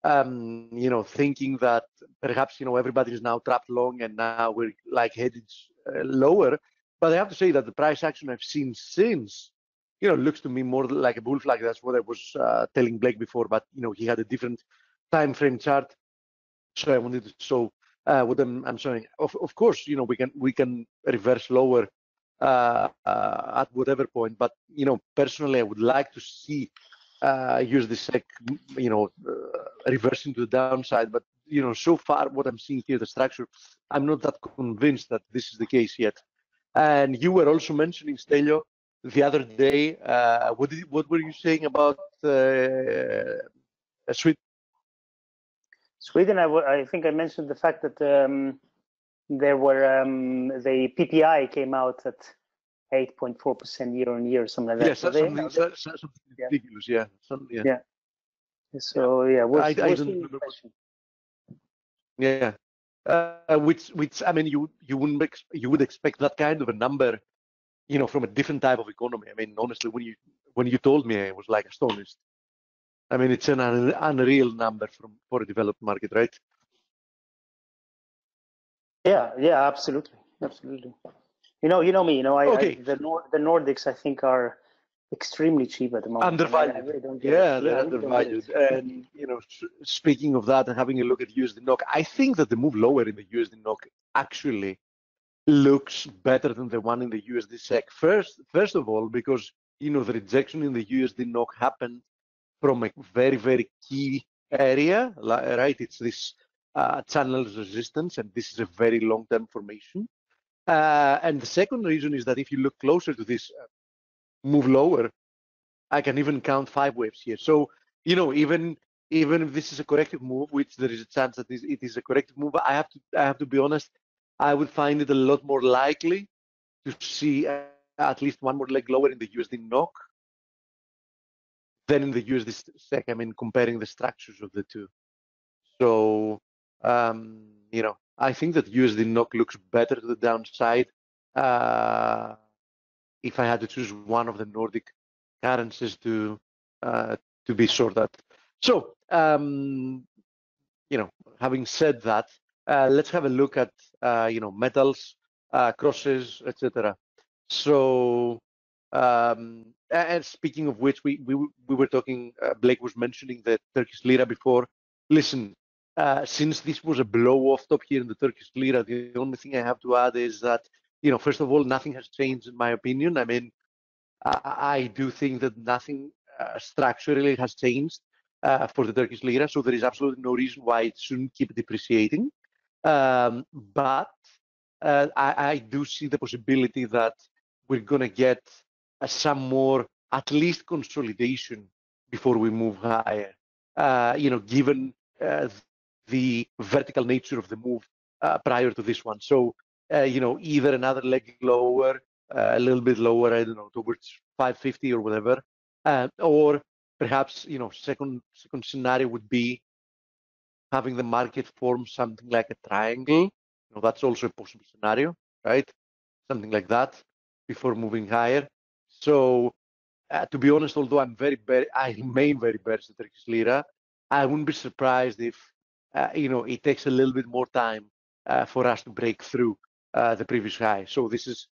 Thinking that perhaps everybody is now trapped long and now we're like headed lower. But I have to say that the price action I've seen since, looks to me more like a bull flag. That's what I was telling Blake before. But he had a different time frame chart, so I wanted to show what I'm showing. Of course, we can reverse lower at whatever point. But personally, I would like to see use the SEC, reversing to the downside. But so far, what I'm seeing here, the structure, I'm not that convinced that this is the case yet. And you were also mentioning, Stelio, the other day. What were you saying about Sweden? Sweden, I think I mentioned the fact that there were the PPI came out at 8.4% year on year, or something like that. Yes, something ridiculous. Yeah. Yeah. So yeah, we're seeing inflation. Yeah. Which I mean, you would expect that kind of a number, from a different type of economy. I mean, honestly, when you told me, I was like astonished. I mean, it's an unreal number for a developed market, right? Yeah, absolutely. You know me. Okay. The Nordics, I think, are extremely cheap at the moment. Undervalued. I really don't They're undervalued. And speaking of that, and having a look at USD NOK, I think that the move lower in the USD NOK actually looks better than the one in the USD SEC. First of all, because the rejection in the USD NOK happened from a very, very key area, right? It's this channel resistance, and this is a very long-term formation. And the second reason is that if you look closer to this move lower, I can even count 5 waves here. So, even if this is a corrective move, which there is a chance that it is a corrective move, I have to be honest, I would find it a lot more likely to see at least one more leg lower in the USD NOK than in the USD SEC. I mean, comparing the structures of the two. So, I think that USD NOK looks better to the downside if I had to choose one of the Nordic currencies to be short at. So, having said that, let's have a look at metals, crosses, etc. So, and speaking of which, we were talking. Blake was mentioning the Turkish lira before. Listen, since this was a blow-off top here in the Turkish lira, the only thing I have to add is that first of all, nothing has changed in my opinion. I mean, I do think that nothing structurally has changed for the Turkish lira, so there is absolutely no reason why it shouldn't keep depreciating. But I do see the possibility that we're going to get some more, at least consolidation before we move higher. Given the vertical nature of the move prior to this one. So, either another leg lower, a little bit lower, I don't know, towards 550 or whatever, or perhaps second scenario would be having the market form something like a triangle. That's also a possible scenario. right? Something like that before moving higher. So to be honest, although I remain very bearish the Turkish lira, I wouldn't be surprised if it takes a little bit more time for us to break through the previous high. So this is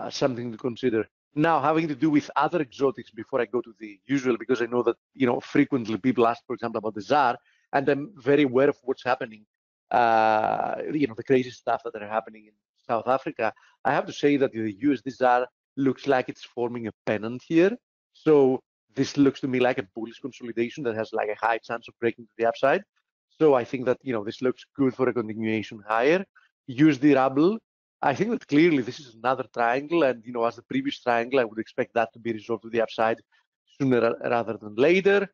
something to consider. Now, having to do with other exotics before I go to the usual, because I know that frequently people ask, for example, about the ZAR, and I'm very aware of what's happening. The crazy stuff that are happening in South Africa. I have to say that the USD ZAR looks like it's forming a pennant here. So this looks to me like a bullish consolidation that has like a high chance of breaking to the upside. So I think that this looks good for a continuation higher. USD ruble, I think that clearly this is another triangle, and as the previous triangle, I would expect that to be resolved to the upside sooner rather than later.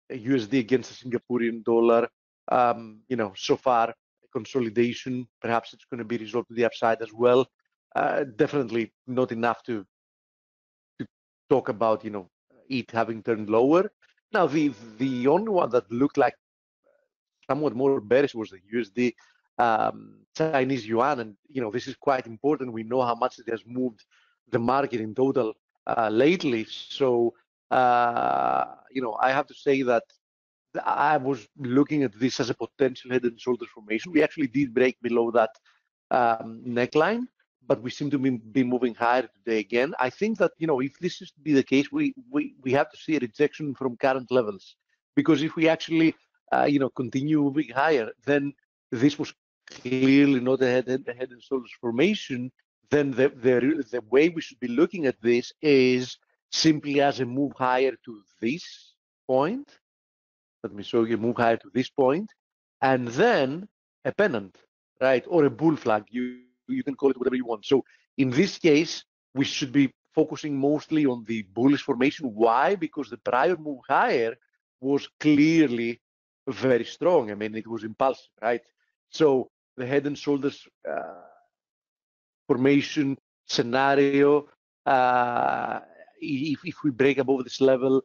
USD against the Singaporean dollar, so far consolidation, perhaps it's going to be resolved to the upside as well. Definitely not enough to talk about it having turned lower. Now the only one that looked like somewhat more bearish was the USD Chinese yuan, and this is quite important. We know how much it has moved the market in total lately. So I have to say that I was looking at this as a potential head and shoulders formation. We actually did break below that neckline, but we seem to be moving higher today again. I think that if this is to be the case, we have to see a rejection from current levels, because if we actually continue moving higher, then this was clearly not a head and shoulders formation. Then the way we should be looking at this is simply as a move higher to this point. Let me show you, move higher to this point, and then a pennant, right? Or a bull flag. You can call it whatever you want. So in this case, we should be focusing mostly on the bullish formation. Why? Because the prior move higher was clearly very strong. I mean, it was impulsive, right? So the head and shoulders formation scenario, if we break above this level,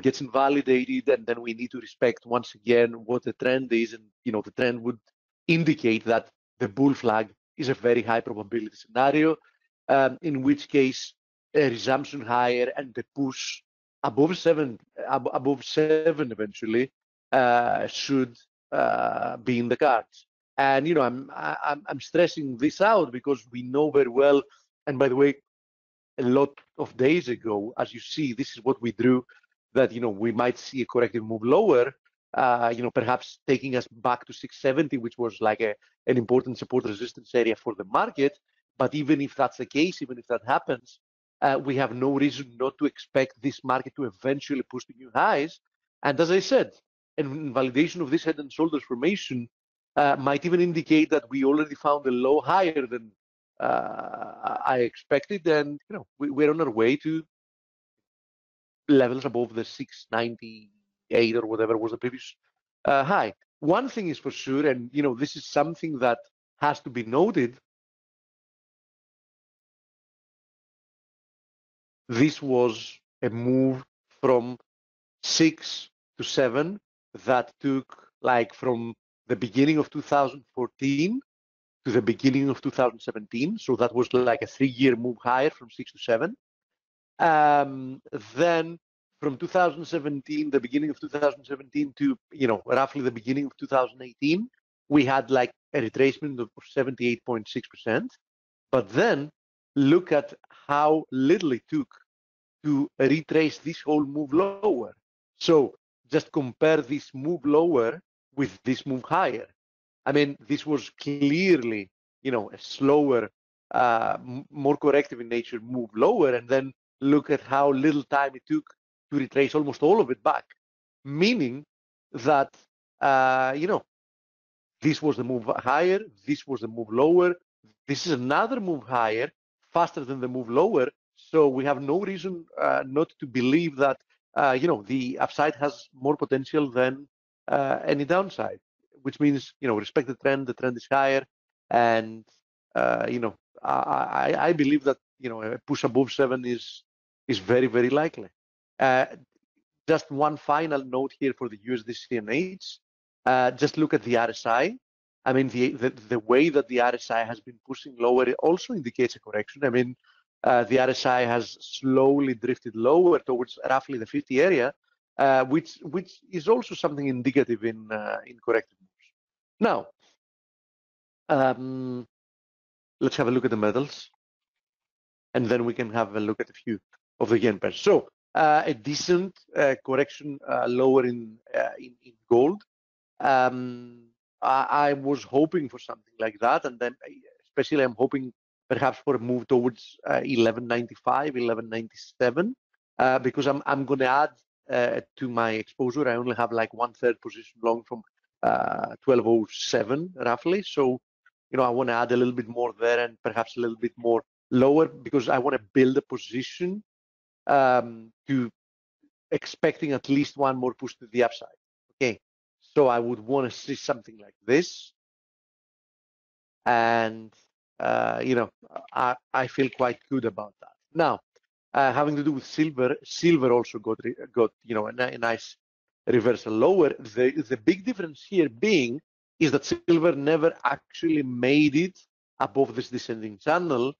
gets invalidated, and then we need to respect once again what the trend is, and the trend would indicate that the bull flag is a very high probability scenario, in which case a resumption higher and the push above seven eventually should be in the cards. And I'm stressing this out because we know very well, and by the way, a lot of days ago, as you see, this is what we drew, that we might see a corrective move lower, perhaps taking us back to 670, which was like an important support resistance area for the market. But even if that's the case, even if that happens, we have no reason not to expect this market to eventually push to new highs. And as I said, an invalidation of this head and shoulders formation might even indicate that we already found a low higher than I expected, and we're on our way to levels above the 698 or whatever was the previous high. One thing is for sure, and this is something that has to be noted. This was a move from 6 to 7 that took like from the beginning of 2014 to the beginning of 2017. So that was like a 3-year move higher from 6 to 7. Then from 2017, the beginning of 2017 to roughly the beginning of 2018, we had like a retracement of 78.6%. But then look at how little it took to retrace this whole move lower. So just compare this move lower with this move higher. I mean, this was clearly, a slower, more corrective in nature move lower, and then look at how little time it took to retrace almost all of it back. Meaning that, this was the move higher, this was the move lower, this is another move higher, faster than the move lower. So we have no reason not to believe that, the upside has more potential than any downside, which means, respect the trend is higher. And, I believe that, a push above 7 is very, very likely. Just one final note here for the USD CNH. Just look at the RSI. I mean, the way that the RSI has been pushing lower also indicates a correction. I mean, the RSI has slowly drifted lower towards roughly the 50 area, which is also something indicative in corrective moves. Now, let's have a look at the metals, and then we can have a look at a few of the yen pairs. So a decent correction lower in gold. I was hoping for something like that, and then especially I'm hoping perhaps for a move towards 1195, 1197, because I'm going to add to my exposure. I only have like 1/3 position long from 1207 roughly. So, you know, I want to add a little bit more there and perhaps a little bit more lower because I want to build a position to expecting at least one more push to the upside. Okay, so I would want to see something like this, and you know, I feel quite good about that. Now, having to do with silver, silver also got you know a nice reversal lower. The big difference here being is that silver never actually made it above this descending channel,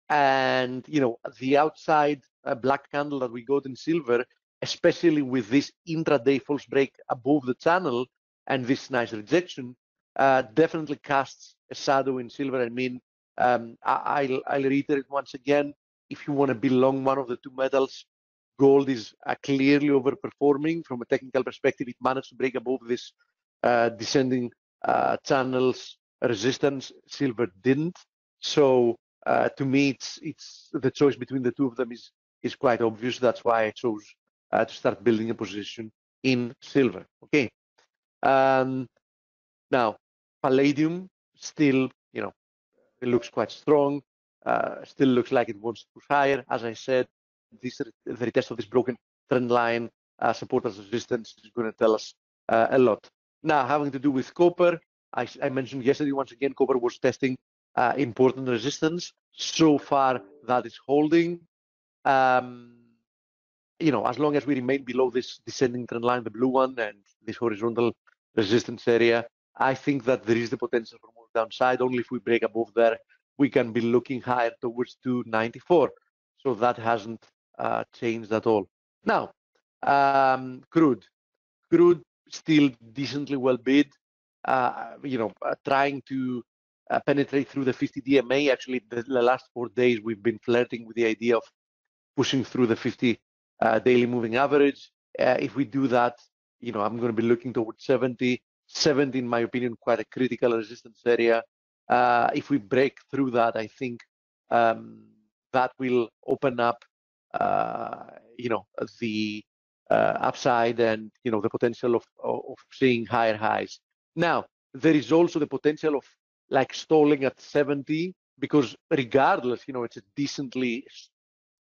and you know the outside black candle that we got in silver, especially with this intraday false break above the channel and this nice rejection, definitely casts a shadow in silver. I mean, I'll reiterate once again, if you want to be long one of the two metals, gold is clearly overperforming from a technical perspective. It managed to break above this descending channels resistance. Silver didn't. So to me, it's the choice between the two of them is quite obvious. That's why I chose to start building a position in silver. Okay. Now, palladium still, you know, it looks quite strong. Still looks like it wants to push higher. As I said, the retest of this broken trend line support as resistance is going to tell us a lot. Now, having to do with copper, I mentioned yesterday once again, copper was testing important resistance. So far, that is holding. You know, as long as we remain below this descending trend line, the blue one, and this horizontal resistance area, I think that there is the potential for more downside. Only if we break above there, we can be looking higher towards 294. So that hasn't changed at all. Now, crude still decently well bid. You know, trying to penetrate through the 50 DMA. Actually, the last 4 days we've been flirting with the idea of pushing through the 50 daily moving average. If we do that, you know, I'm going to be looking towards 70. 70, in my opinion, quite a critical resistance area. If we break through that, I think that will open up, you know, the upside and, you know, the potential of seeing higher highs. Now, there is also the potential of like stalling at 70 because regardless, you know, it's a decently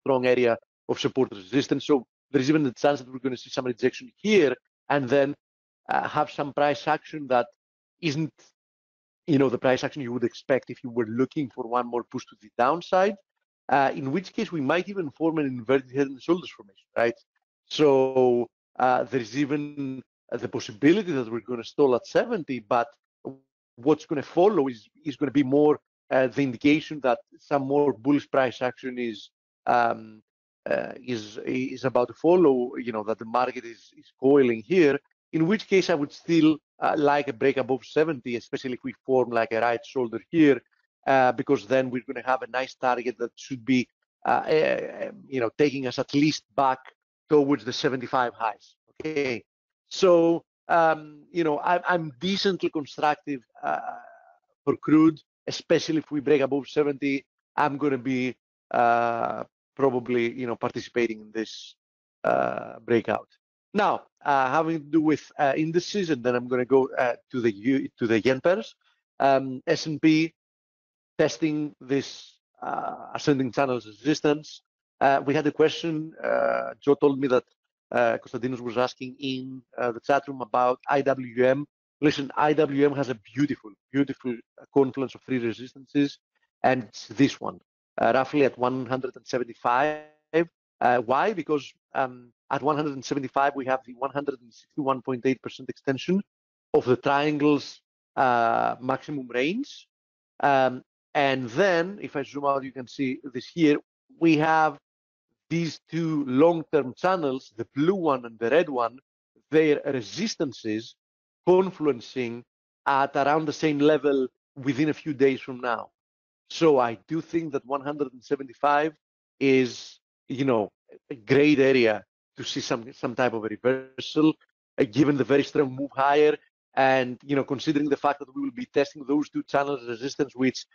strong area of support resistance. So there is even the chance that we're going to see some rejection here and then have some price action that isn't, you know, the price action you would expect if you were looking for one more push to the downside, in which case we might even form an inverted head and shoulders formation, right? So there's even the possibility that we're going to stall at 70, but what's going to follow is going to be more the indication that some more bullish price action is about to follow, you know, that the market is coiling here, in which case I would still like a break above 70, especially if we form like a right shoulder here, because then we're going to have a nice target that should be, you know, taking us at least back towards the 75 highs. Okay, so you know, I'm decently constructive for crude, especially if we break above 70. I'm going to be probably, you know, participating in this breakout. Now, having to do with indices, and then I'm going to go to the yen pairs. S&P testing this ascending channels resistance. We had a question. Joe told me that Konstantinos was asking in the chat room about IWM. Listen, IWM has a beautiful confluence of 3 resistances, and it's this one, roughly at 175. Why? Because at 175 we have the 161.8% extension of the triangles maximum range. And then, if I zoom out, you can see this here. We have these two long-term channels, the blue one and the red one, their resistances confluencing at around the same level within a few days from now. So I do think that 175 is, a great area to see some type of a reversal, given the very strong move higher, and considering the fact that we will be testing those two channels resistance, which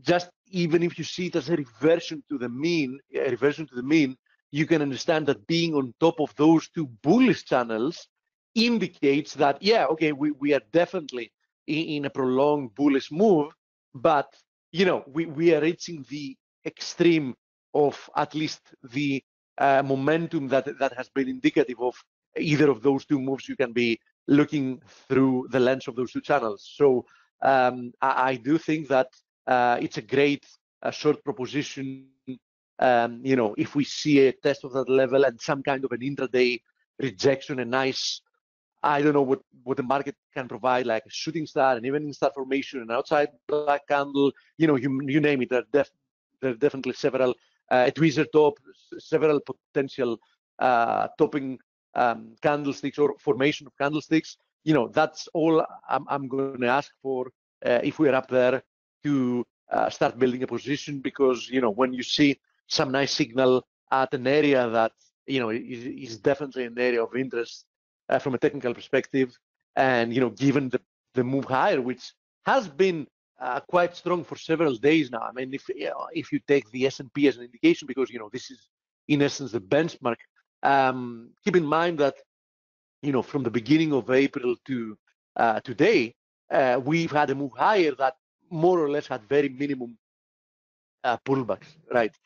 just even if you see it as a reversion to the mean, you can understand that being on top of those two bullish channels indicates that, yeah, okay, we are definitely in a prolonged bullish move, but we are reaching the extreme of at least the momentum that has been indicative of either of those two moves. You can be looking through the lens of those two channels. So I do think that it's a great short proposition. If we see a test of that level and some kind of an intraday rejection, a nice, I don't know what the market can provide, like a shooting star, an evening star formation, an outside black candle, you name it. There are definitely several, a tweezer top, several potential topping candlesticks or formation of candlesticks. That's all I'm going to ask for if we're up there to start building a position, because when you see some nice signal at an area that is definitely an area of interest from a technical perspective, and given the move higher, which has been quite strong for several days now. I mean, if you take the S&P as an indication, because this is in essence the benchmark, keep in mind that from the beginning of April to today, we've had a move higher that more or less had very minimum pullbacks, right?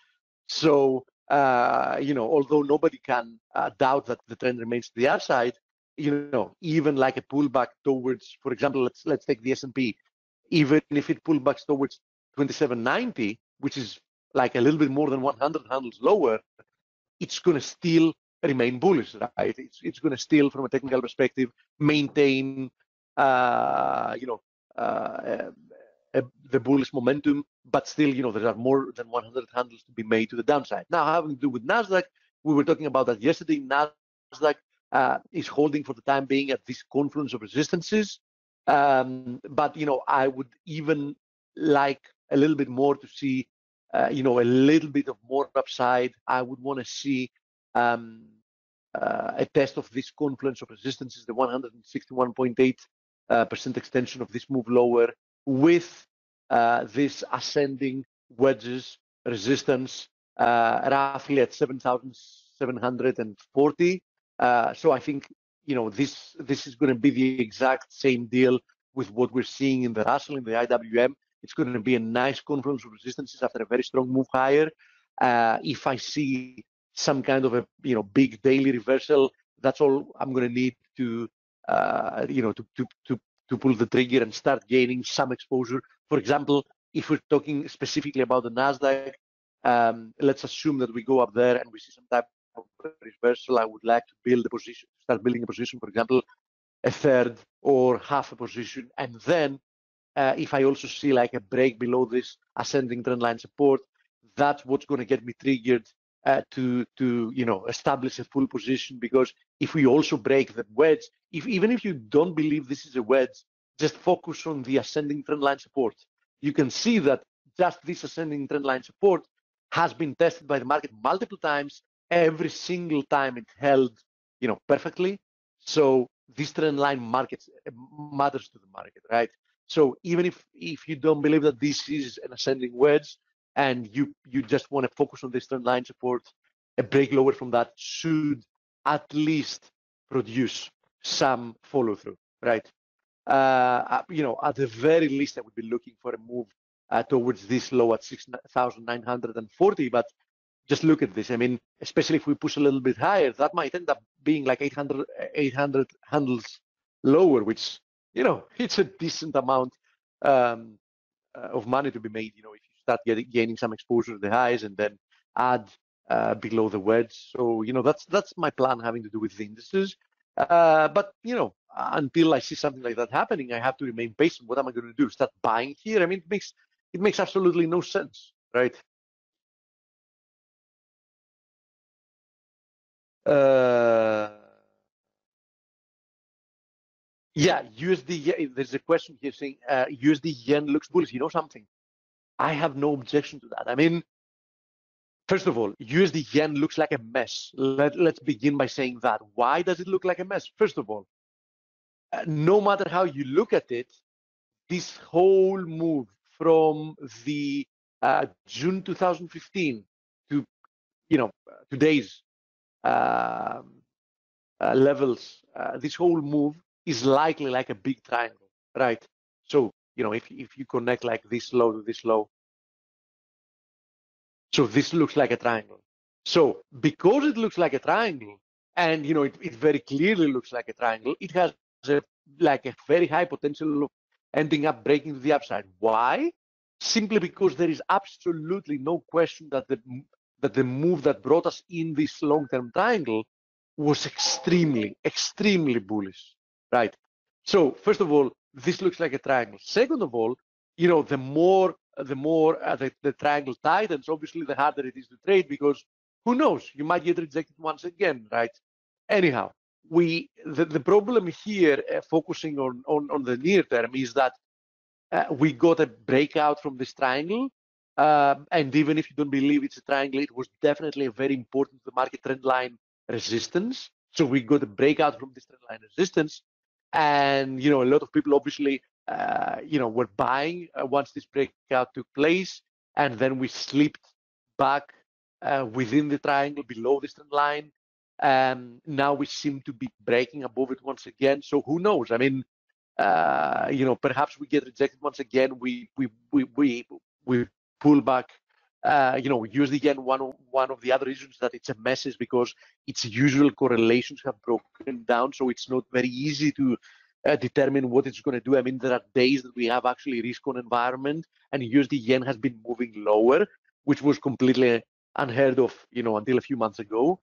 So, although nobody can doubt that the trend remains to the upside, even like a pullback towards, for example, let's take the S&P, even if it pulled back towards 2790, which is like a little bit more than 100 handles lower, it's going to still remain bullish, right? It's going to still, from a technical perspective, maintain, the bullish momentum, but still, there are more than 100 handles to be made to the downside. Now, having to do with Nasdaq, we were talking about that yesterday. Nasdaq is holding for the time being at this confluence of resistances, but I would even like a little bit more to see, a little bit of more upside. I would want to see a test of this confluence of resistances, the 161.8% extension of this move lower, with this ascending wedges resistance roughly at 7,740. So I think this is going to be the exact same deal with what we're seeing in the Russell, in the IWM. It's going to be a nice confluence of resistances after a very strong move higher. If I see some kind of a big daily reversal, that's all I'm going to need to to pull the trigger and start gaining some exposure. For example, if we're talking specifically about the Nasdaq, let's assume that we go up there and we see some type of reversal. I would like to build a position, start building a position, for example, a third or half a position, and then if I also see like a break below this ascending trend line support, that's what's going to get me triggered to establish a full position. Because if we also break the wedge, even if you don't believe this is a wedge, just focus on the ascending trend line support. You can see that just this ascending trend line support has been tested by the market multiple times. Every single time it held, perfectly. So this trend line matters to the market, right? So even if you don't believe that this is an ascending wedge, and you just want to focus on this trend line support, a break lower from that should at least produce some follow through, right? At the very least, I would be looking for a move towards this low at 6,940. But just look at this. I mean, especially if we push a little bit higher, that might end up being like 800 handles lower, which it's a decent amount of money to be made. If you start gaining some exposure to the highs and then add below the wedge. So that's my plan having to do with the indices. But until I see something like that happening, I have to remain patient. What am I going to do? Start buying here? I mean, it makes absolutely no sense, right? Yeah, USD. There's a question here saying USD yen looks bullish. You know something? I have no objection to that. I mean, first of all, USD yen looks like a mess. Let's begin by saying that. Why does it look like a mess? First of all, no matter how you look at it, this whole move from the June 2015 to today's levels, this whole move is likely like a big triangle, right? So if you connect like this low to this low, so this looks like a triangle. So because it looks like a triangle, and it very clearly looks like a triangle, it has a very high potential of ending up breaking to the upside. Why? Simply because there is absolutely no question that the move that brought us in this long-term triangle was extremely, extremely bullish, right? So first of all, this looks like a triangle. Second of all, the more the triangle tightens, obviously the harder it is to trade, because who knows, you might get rejected once again, right? Anyhow, the problem here, focusing on the near term, is that we got a breakout from this triangle, and even if you don't believe it's a triangle, it was definitely a very important market trend line resistance. So we got a breakout from this trend line resistance, and a lot of people obviously were buying once this breakout took place, and then we slipped back within the triangle below this trend line. Now we seem to be breaking above it once again. So who knows? I mean, perhaps we get rejected once again. We pull back. Use again one of the other reasons that it's a mess is because its usual correlations have broken down, so it's not very easy to determine what it's going to do. I mean, there are days that we have actually risk-on environment, and USD yen has been moving lower, which was completely unheard of, until a few months ago.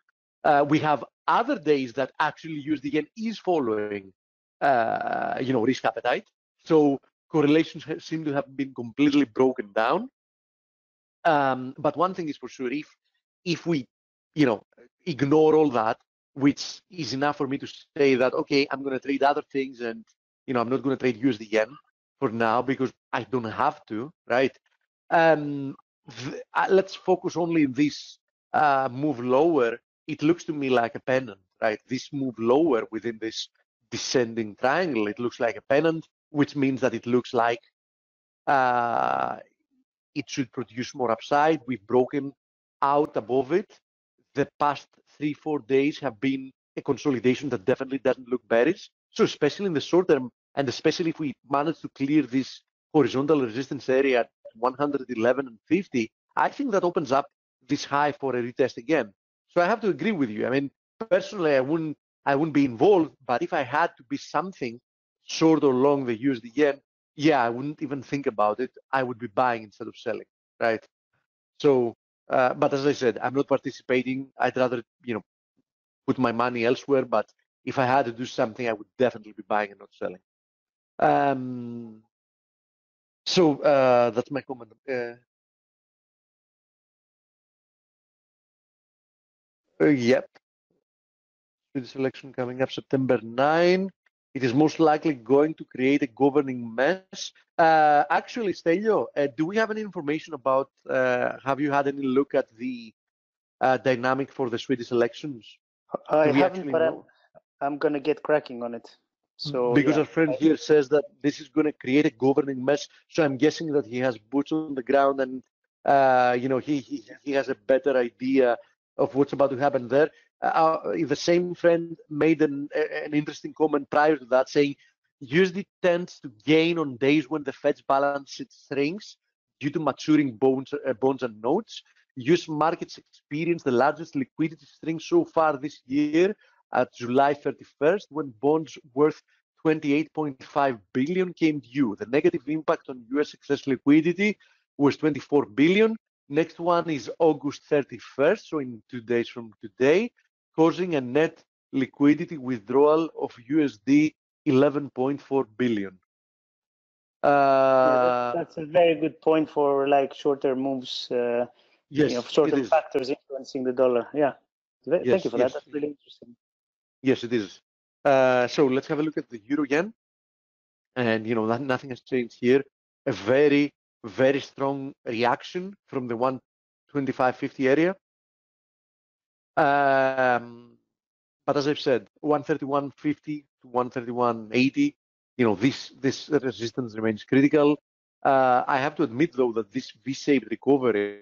We have other days that actually USD yen is following risk appetite. So correlations seem to have been completely broken down. But one thing is for sure, if we, ignore all that, which is enough for me to say that, okay, I'm going to trade other things, and, I'm not going to trade USD yen for now because I don't have to, right? Let's focus only on this move lower. It looks to me like a pennant, right? This move lower within this descending triangle, it looks like a pennant, which means that it looks like it should produce more upside. We've broken out above it. The past 3-4 days have been a consolidation that definitely doesn't look bearish. So especially in the short term, and especially if we manage to clear this horizontal resistance area at 111.50, I think that opens up this high for a retest again. So I have to agree with you. I mean, personally, I wouldn't be involved, but if I had to be something short or long the USD yen, yeah, I wouldn't even think about it. I would be buying instead of selling, right? So, but as I said, I'm not participating. I'd rather, put my money elsewhere. But if I had to do something, I would definitely be buying and not selling. So that's my comment. Yep. Swedish election coming up September 9. It is most likely going to create a governing mess. Actually, Stelio, do we have any information about, have you had any look at the dynamic for the Swedish elections? I haven't, but I'm going to get cracking on it. So because our friend here says that this is going to create a governing mess. So I'm guessing that he has boots on the ground, and he has a better idea of what's about to happen there. The same friend made an interesting comment prior to that, saying USD tends to gain on days when the Fed's balance sheet shrinks due to maturing bonds and notes. US markets experienced the largest liquidity shrink so far this year at July 31st, when bonds worth 28.5 billion came due. The negative impact on US excess liquidity was 24 billion. Next one is August 31st, so in 2 days from today, causing a net liquidity withdrawal of USD 11.4 billion. Yeah, that's a very good point for like shorter moves. Yes, short-term factors influencing the dollar. Yeah, yes, thank you for yes. that. That's really interesting. Yes, it is. So let's have a look at the euro yen, and nothing has changed here. A very, very strong reaction from the 125.50 area. But as I've said, 131.50 to 131.80. This resistance remains critical. I have to admit, though, that this V-shaped recovery,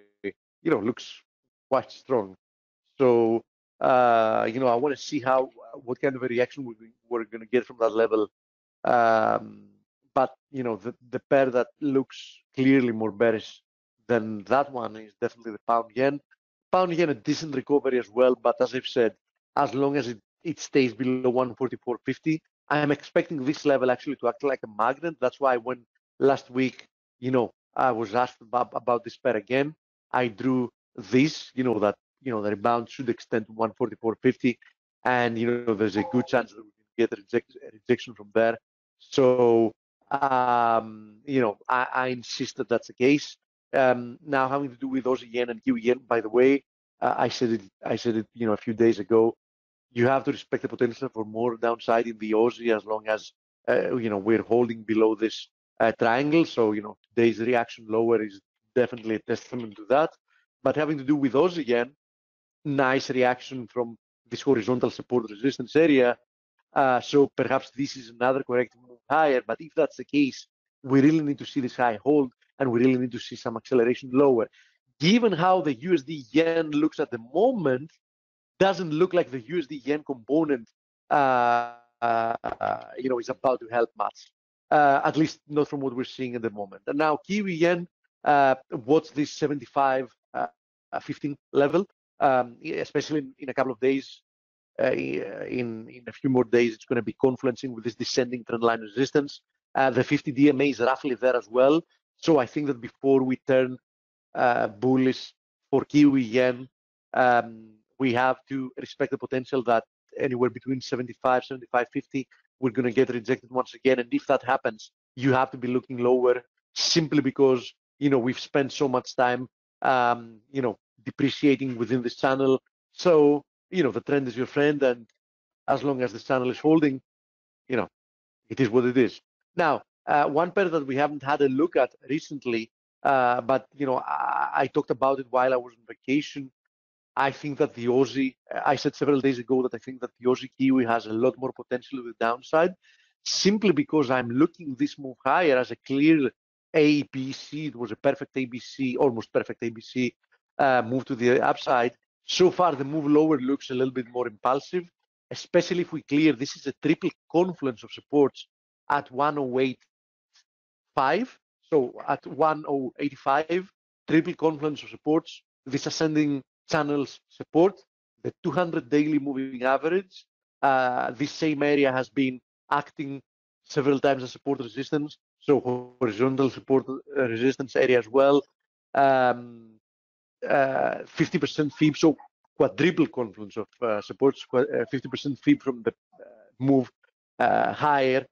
looks quite strong. So, I want to see what kind of a reaction we're going to get from that level. But the pair that looks clearly more bearish than that one is definitely the pound yen. Pound yen, a decent recovery as well, but as I've said, as long as it stays below 144.50, I am expecting this level actually to act like a magnet. That's why when last week, I was asked about this pair again, I drew this, that the rebound should extend to 144.50, and there's a good chance that we can get a rejection from there. So I insist that that's the case. Now, having to do with Aussie yen and Kiwi yen, by the way, I said it, a few days ago. You have to respect the potential for more downside in the Aussie as long as we're holding below this triangle. So today's reaction lower is definitely a testament to that. But having to do with Aussie yen, nice reaction from this horizontal support resistance area. So perhaps this is another corrective move higher. But if that's the case, we really need to see this high hold, and we really need to see some acceleration lower. Given how the USD yen looks at the moment, doesn't look like the USD yen component, is about to help much. At least not from what we're seeing at the moment. And now Kiwi yen, what's this 75.15 level? Especially in a couple of days, in a few more days, it's going to be confluencing with this descending trend line resistance. The 50 DMA is roughly there as well. So I think that before we turn bullish for Kiwi yen, we have to respect the potential that anywhere between 75.50, we're going to get rejected once again. And if that happens, you have to be looking lower, simply because we've spent so much time depreciating within this channel. So the trend is your friend, and as long as this channel is holding, it is what it is. Now, one pair that we haven't had a look at recently, but I talked about it while I was on vacation. I think that the Aussie, I said several days ago that I think that the Aussie Kiwi has a lot more potential to the downside, simply because I'm looking this move higher as a clear ABC. It was a perfect ABC, almost perfect ABC move to the upside. So far, the move lower looks a little bit more impulsive, especially if we clear. This is a triple confluence of supports at 108.5. So at 108.85, triple confluence of supports. This ascending channels support, the 200 daily moving average. This same area has been acting several times as support resistance, so horizontal support resistance area as well. 50% fib, so quadruple confluence of supports, 50% fib from the move higher,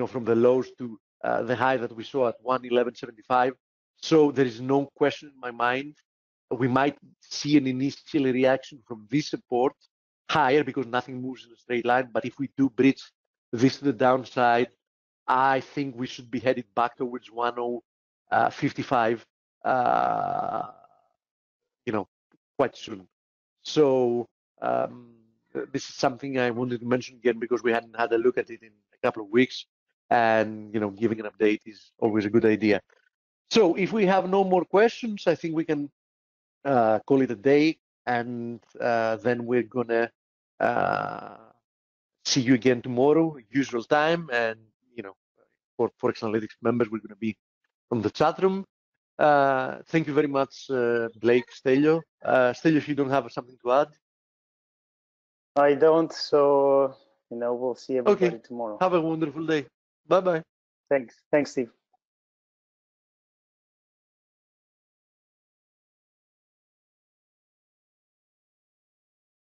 from the lows to the high that we saw at 111.75. So there is no question in my mind. We might see an initial reaction from this support higher because nothing moves in a straight line. But if we do breach this to the downside, I think we should be headed back towards 10.55, quite soon. So this is something I wanted to mention again because we hadn't had a look at it in a couple of weeks, and giving an update is always a good idea. So if we have no more questions, I think we can call it a day, and then we're gonna see you again tomorrow, usual time, and for ForexAnalytix members, we're gonna be on the chat room. Thank you very much, Blake, Stelio. Stelio, if you don't have something to add. I don't, so we'll see everybody tomorrow. Have a wonderful day. Bye-bye. Thanks, Steve.